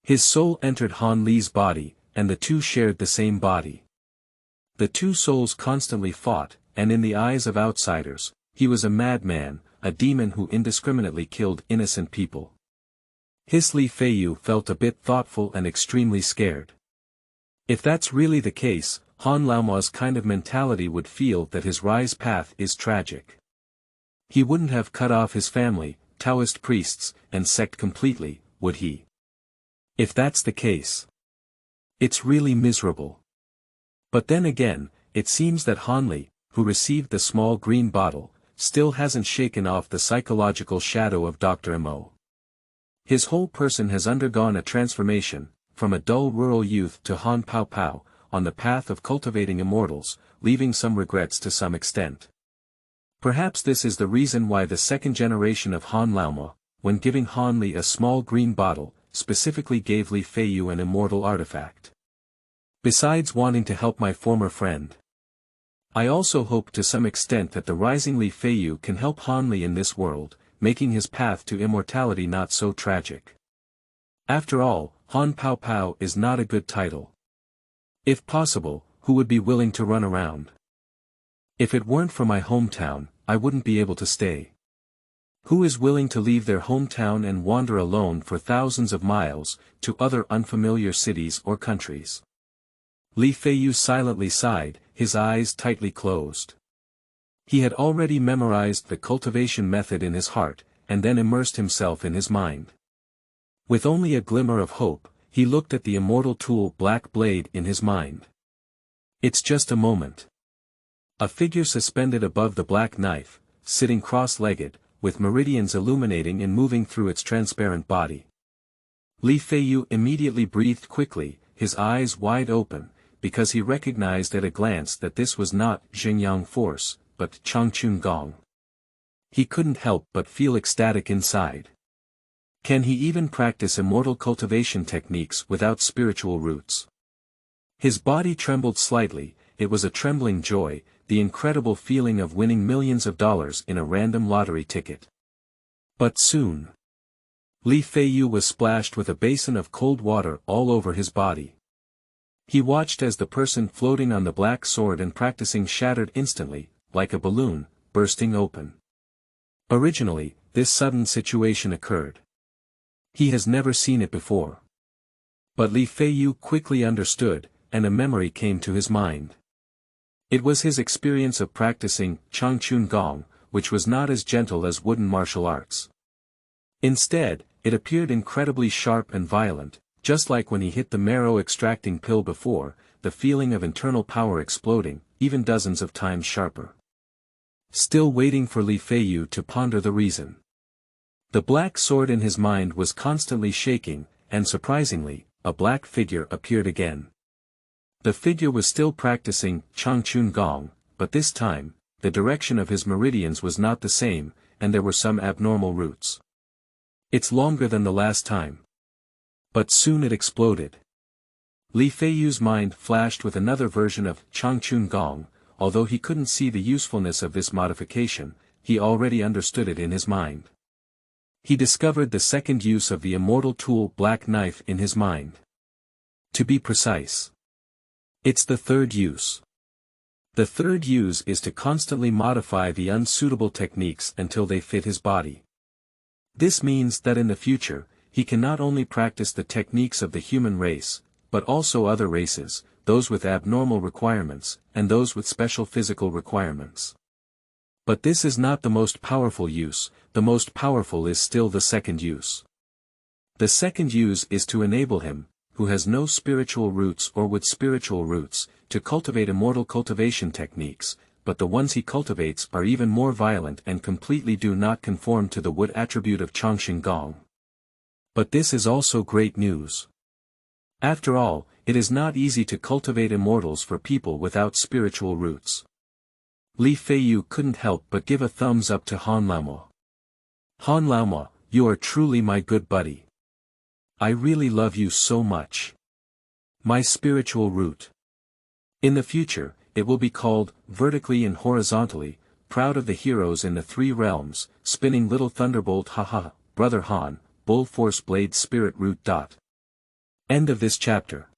His soul entered Han Li's body, and the two shared the same body. The two souls constantly fought, and in the eyes of outsiders, he was a madman, a demon who indiscriminately killed innocent people. His Li Feiyu felt a bit thoughtful and extremely scared. If that's really the case, Han Laoma's kind of mentality would feel that his rise path is tragic. He wouldn't have cut off his family, Taoist priests, and sect completely, would he? If that's the case, it's really miserable. But then again, it seems that Han Li, who received the small green bottle, still hasn't shaken off the psychological shadow of Dr. Mo. His whole person has undergone a transformation, from a dull rural youth to Han Pao Pao, on the path of cultivating immortals, leaving some regrets to some extent. Perhaps this is the reason why the second generation of Han Laoma, when giving Han Li a small green bottle, specifically gave Li Feiyu an immortal artifact. Besides wanting to help my former friend, I also hope to some extent that the rising Li Feiyu can help Han Li in this world, making his path to immortality not so tragic. After all, Han Pao Pao is not a good title. If possible, who would be willing to run around? If it weren't for my hometown, I wouldn't be able to stay. Who is willing to leave their hometown and wander alone for thousands of miles, to other unfamiliar cities or countries? Li Feiyu silently sighed, his eyes tightly closed. He had already memorized the cultivation method in his heart, and then immersed himself in his mind. With only a glimmer of hope, he looked at the immortal tool Black Blade in his mind. It's just a moment. A figure suspended above the black knife, sitting cross-legged, with meridians illuminating and moving through its transparent body. Li Feiyu immediately breathed quickly, his eyes wide open, because he recognized at a glance that this was not Xingyang force, but Changchun Gong. He couldn't help but feel ecstatic inside. Can he even practice immortal cultivation techniques without spiritual roots? His body trembled slightly, it was a trembling joy, the incredible feeling of winning millions of dollars in a random lottery ticket. But soon, Li Feiyu was splashed with a basin of cold water all over his body. He watched as the person floating on the black sword and practicing shattered instantly, like a balloon, bursting open. Originally, this sudden situation occurred. He has never seen it before. But Li Feiyu quickly understood, and a memory came to his mind. It was his experience of practicing Changchun Gong, which was not as gentle as wooden martial arts. Instead, it appeared incredibly sharp and violent, just like when he hit the marrow-extracting pill before, the feeling of internal power exploding, even dozens of times sharper. Still waiting for Li Feiyu to ponder the reason. The black sword in his mind was constantly shaking, and surprisingly, a black figure appeared again. The figure was still practicing Changchun Gong, but this time, the direction of his meridians was not the same, and there were some abnormal roots. It's longer than the last time. But soon it exploded. Li Feiyu's mind flashed with another version of Changchun Gong, although he couldn't see the usefulness of this modification, he already understood it in his mind. He discovered the second use of the immortal tool Black Knife in his mind. To be precise, it's the third use. The third use is to constantly modify the unsuitable techniques until they fit his body. This means that in the future, he can not only practice the techniques of the human race, but also other races, those with abnormal requirements, and those with special physical requirements. But this is not the most powerful use, the most powerful is still the second use. The second use is to enable him, who has no spiritual roots or with spiritual roots, to cultivate immortal cultivation techniques, but the ones he cultivates are even more violent and completely do not conform to the wood attribute of Changchun Gong. But this is also great news. After all, it is not easy to cultivate immortals for people without spiritual roots. Li Feiyu couldn't help but give a thumbs up to Han Laomo. Han Laomo, you are truly my good buddy. I really love you so much. My spiritual root. In the future, it will be called, vertically and horizontally, proud of the heroes in the three realms, spinning little thunderbolt haha, brother Han, bull force blade spirit root. End of this chapter.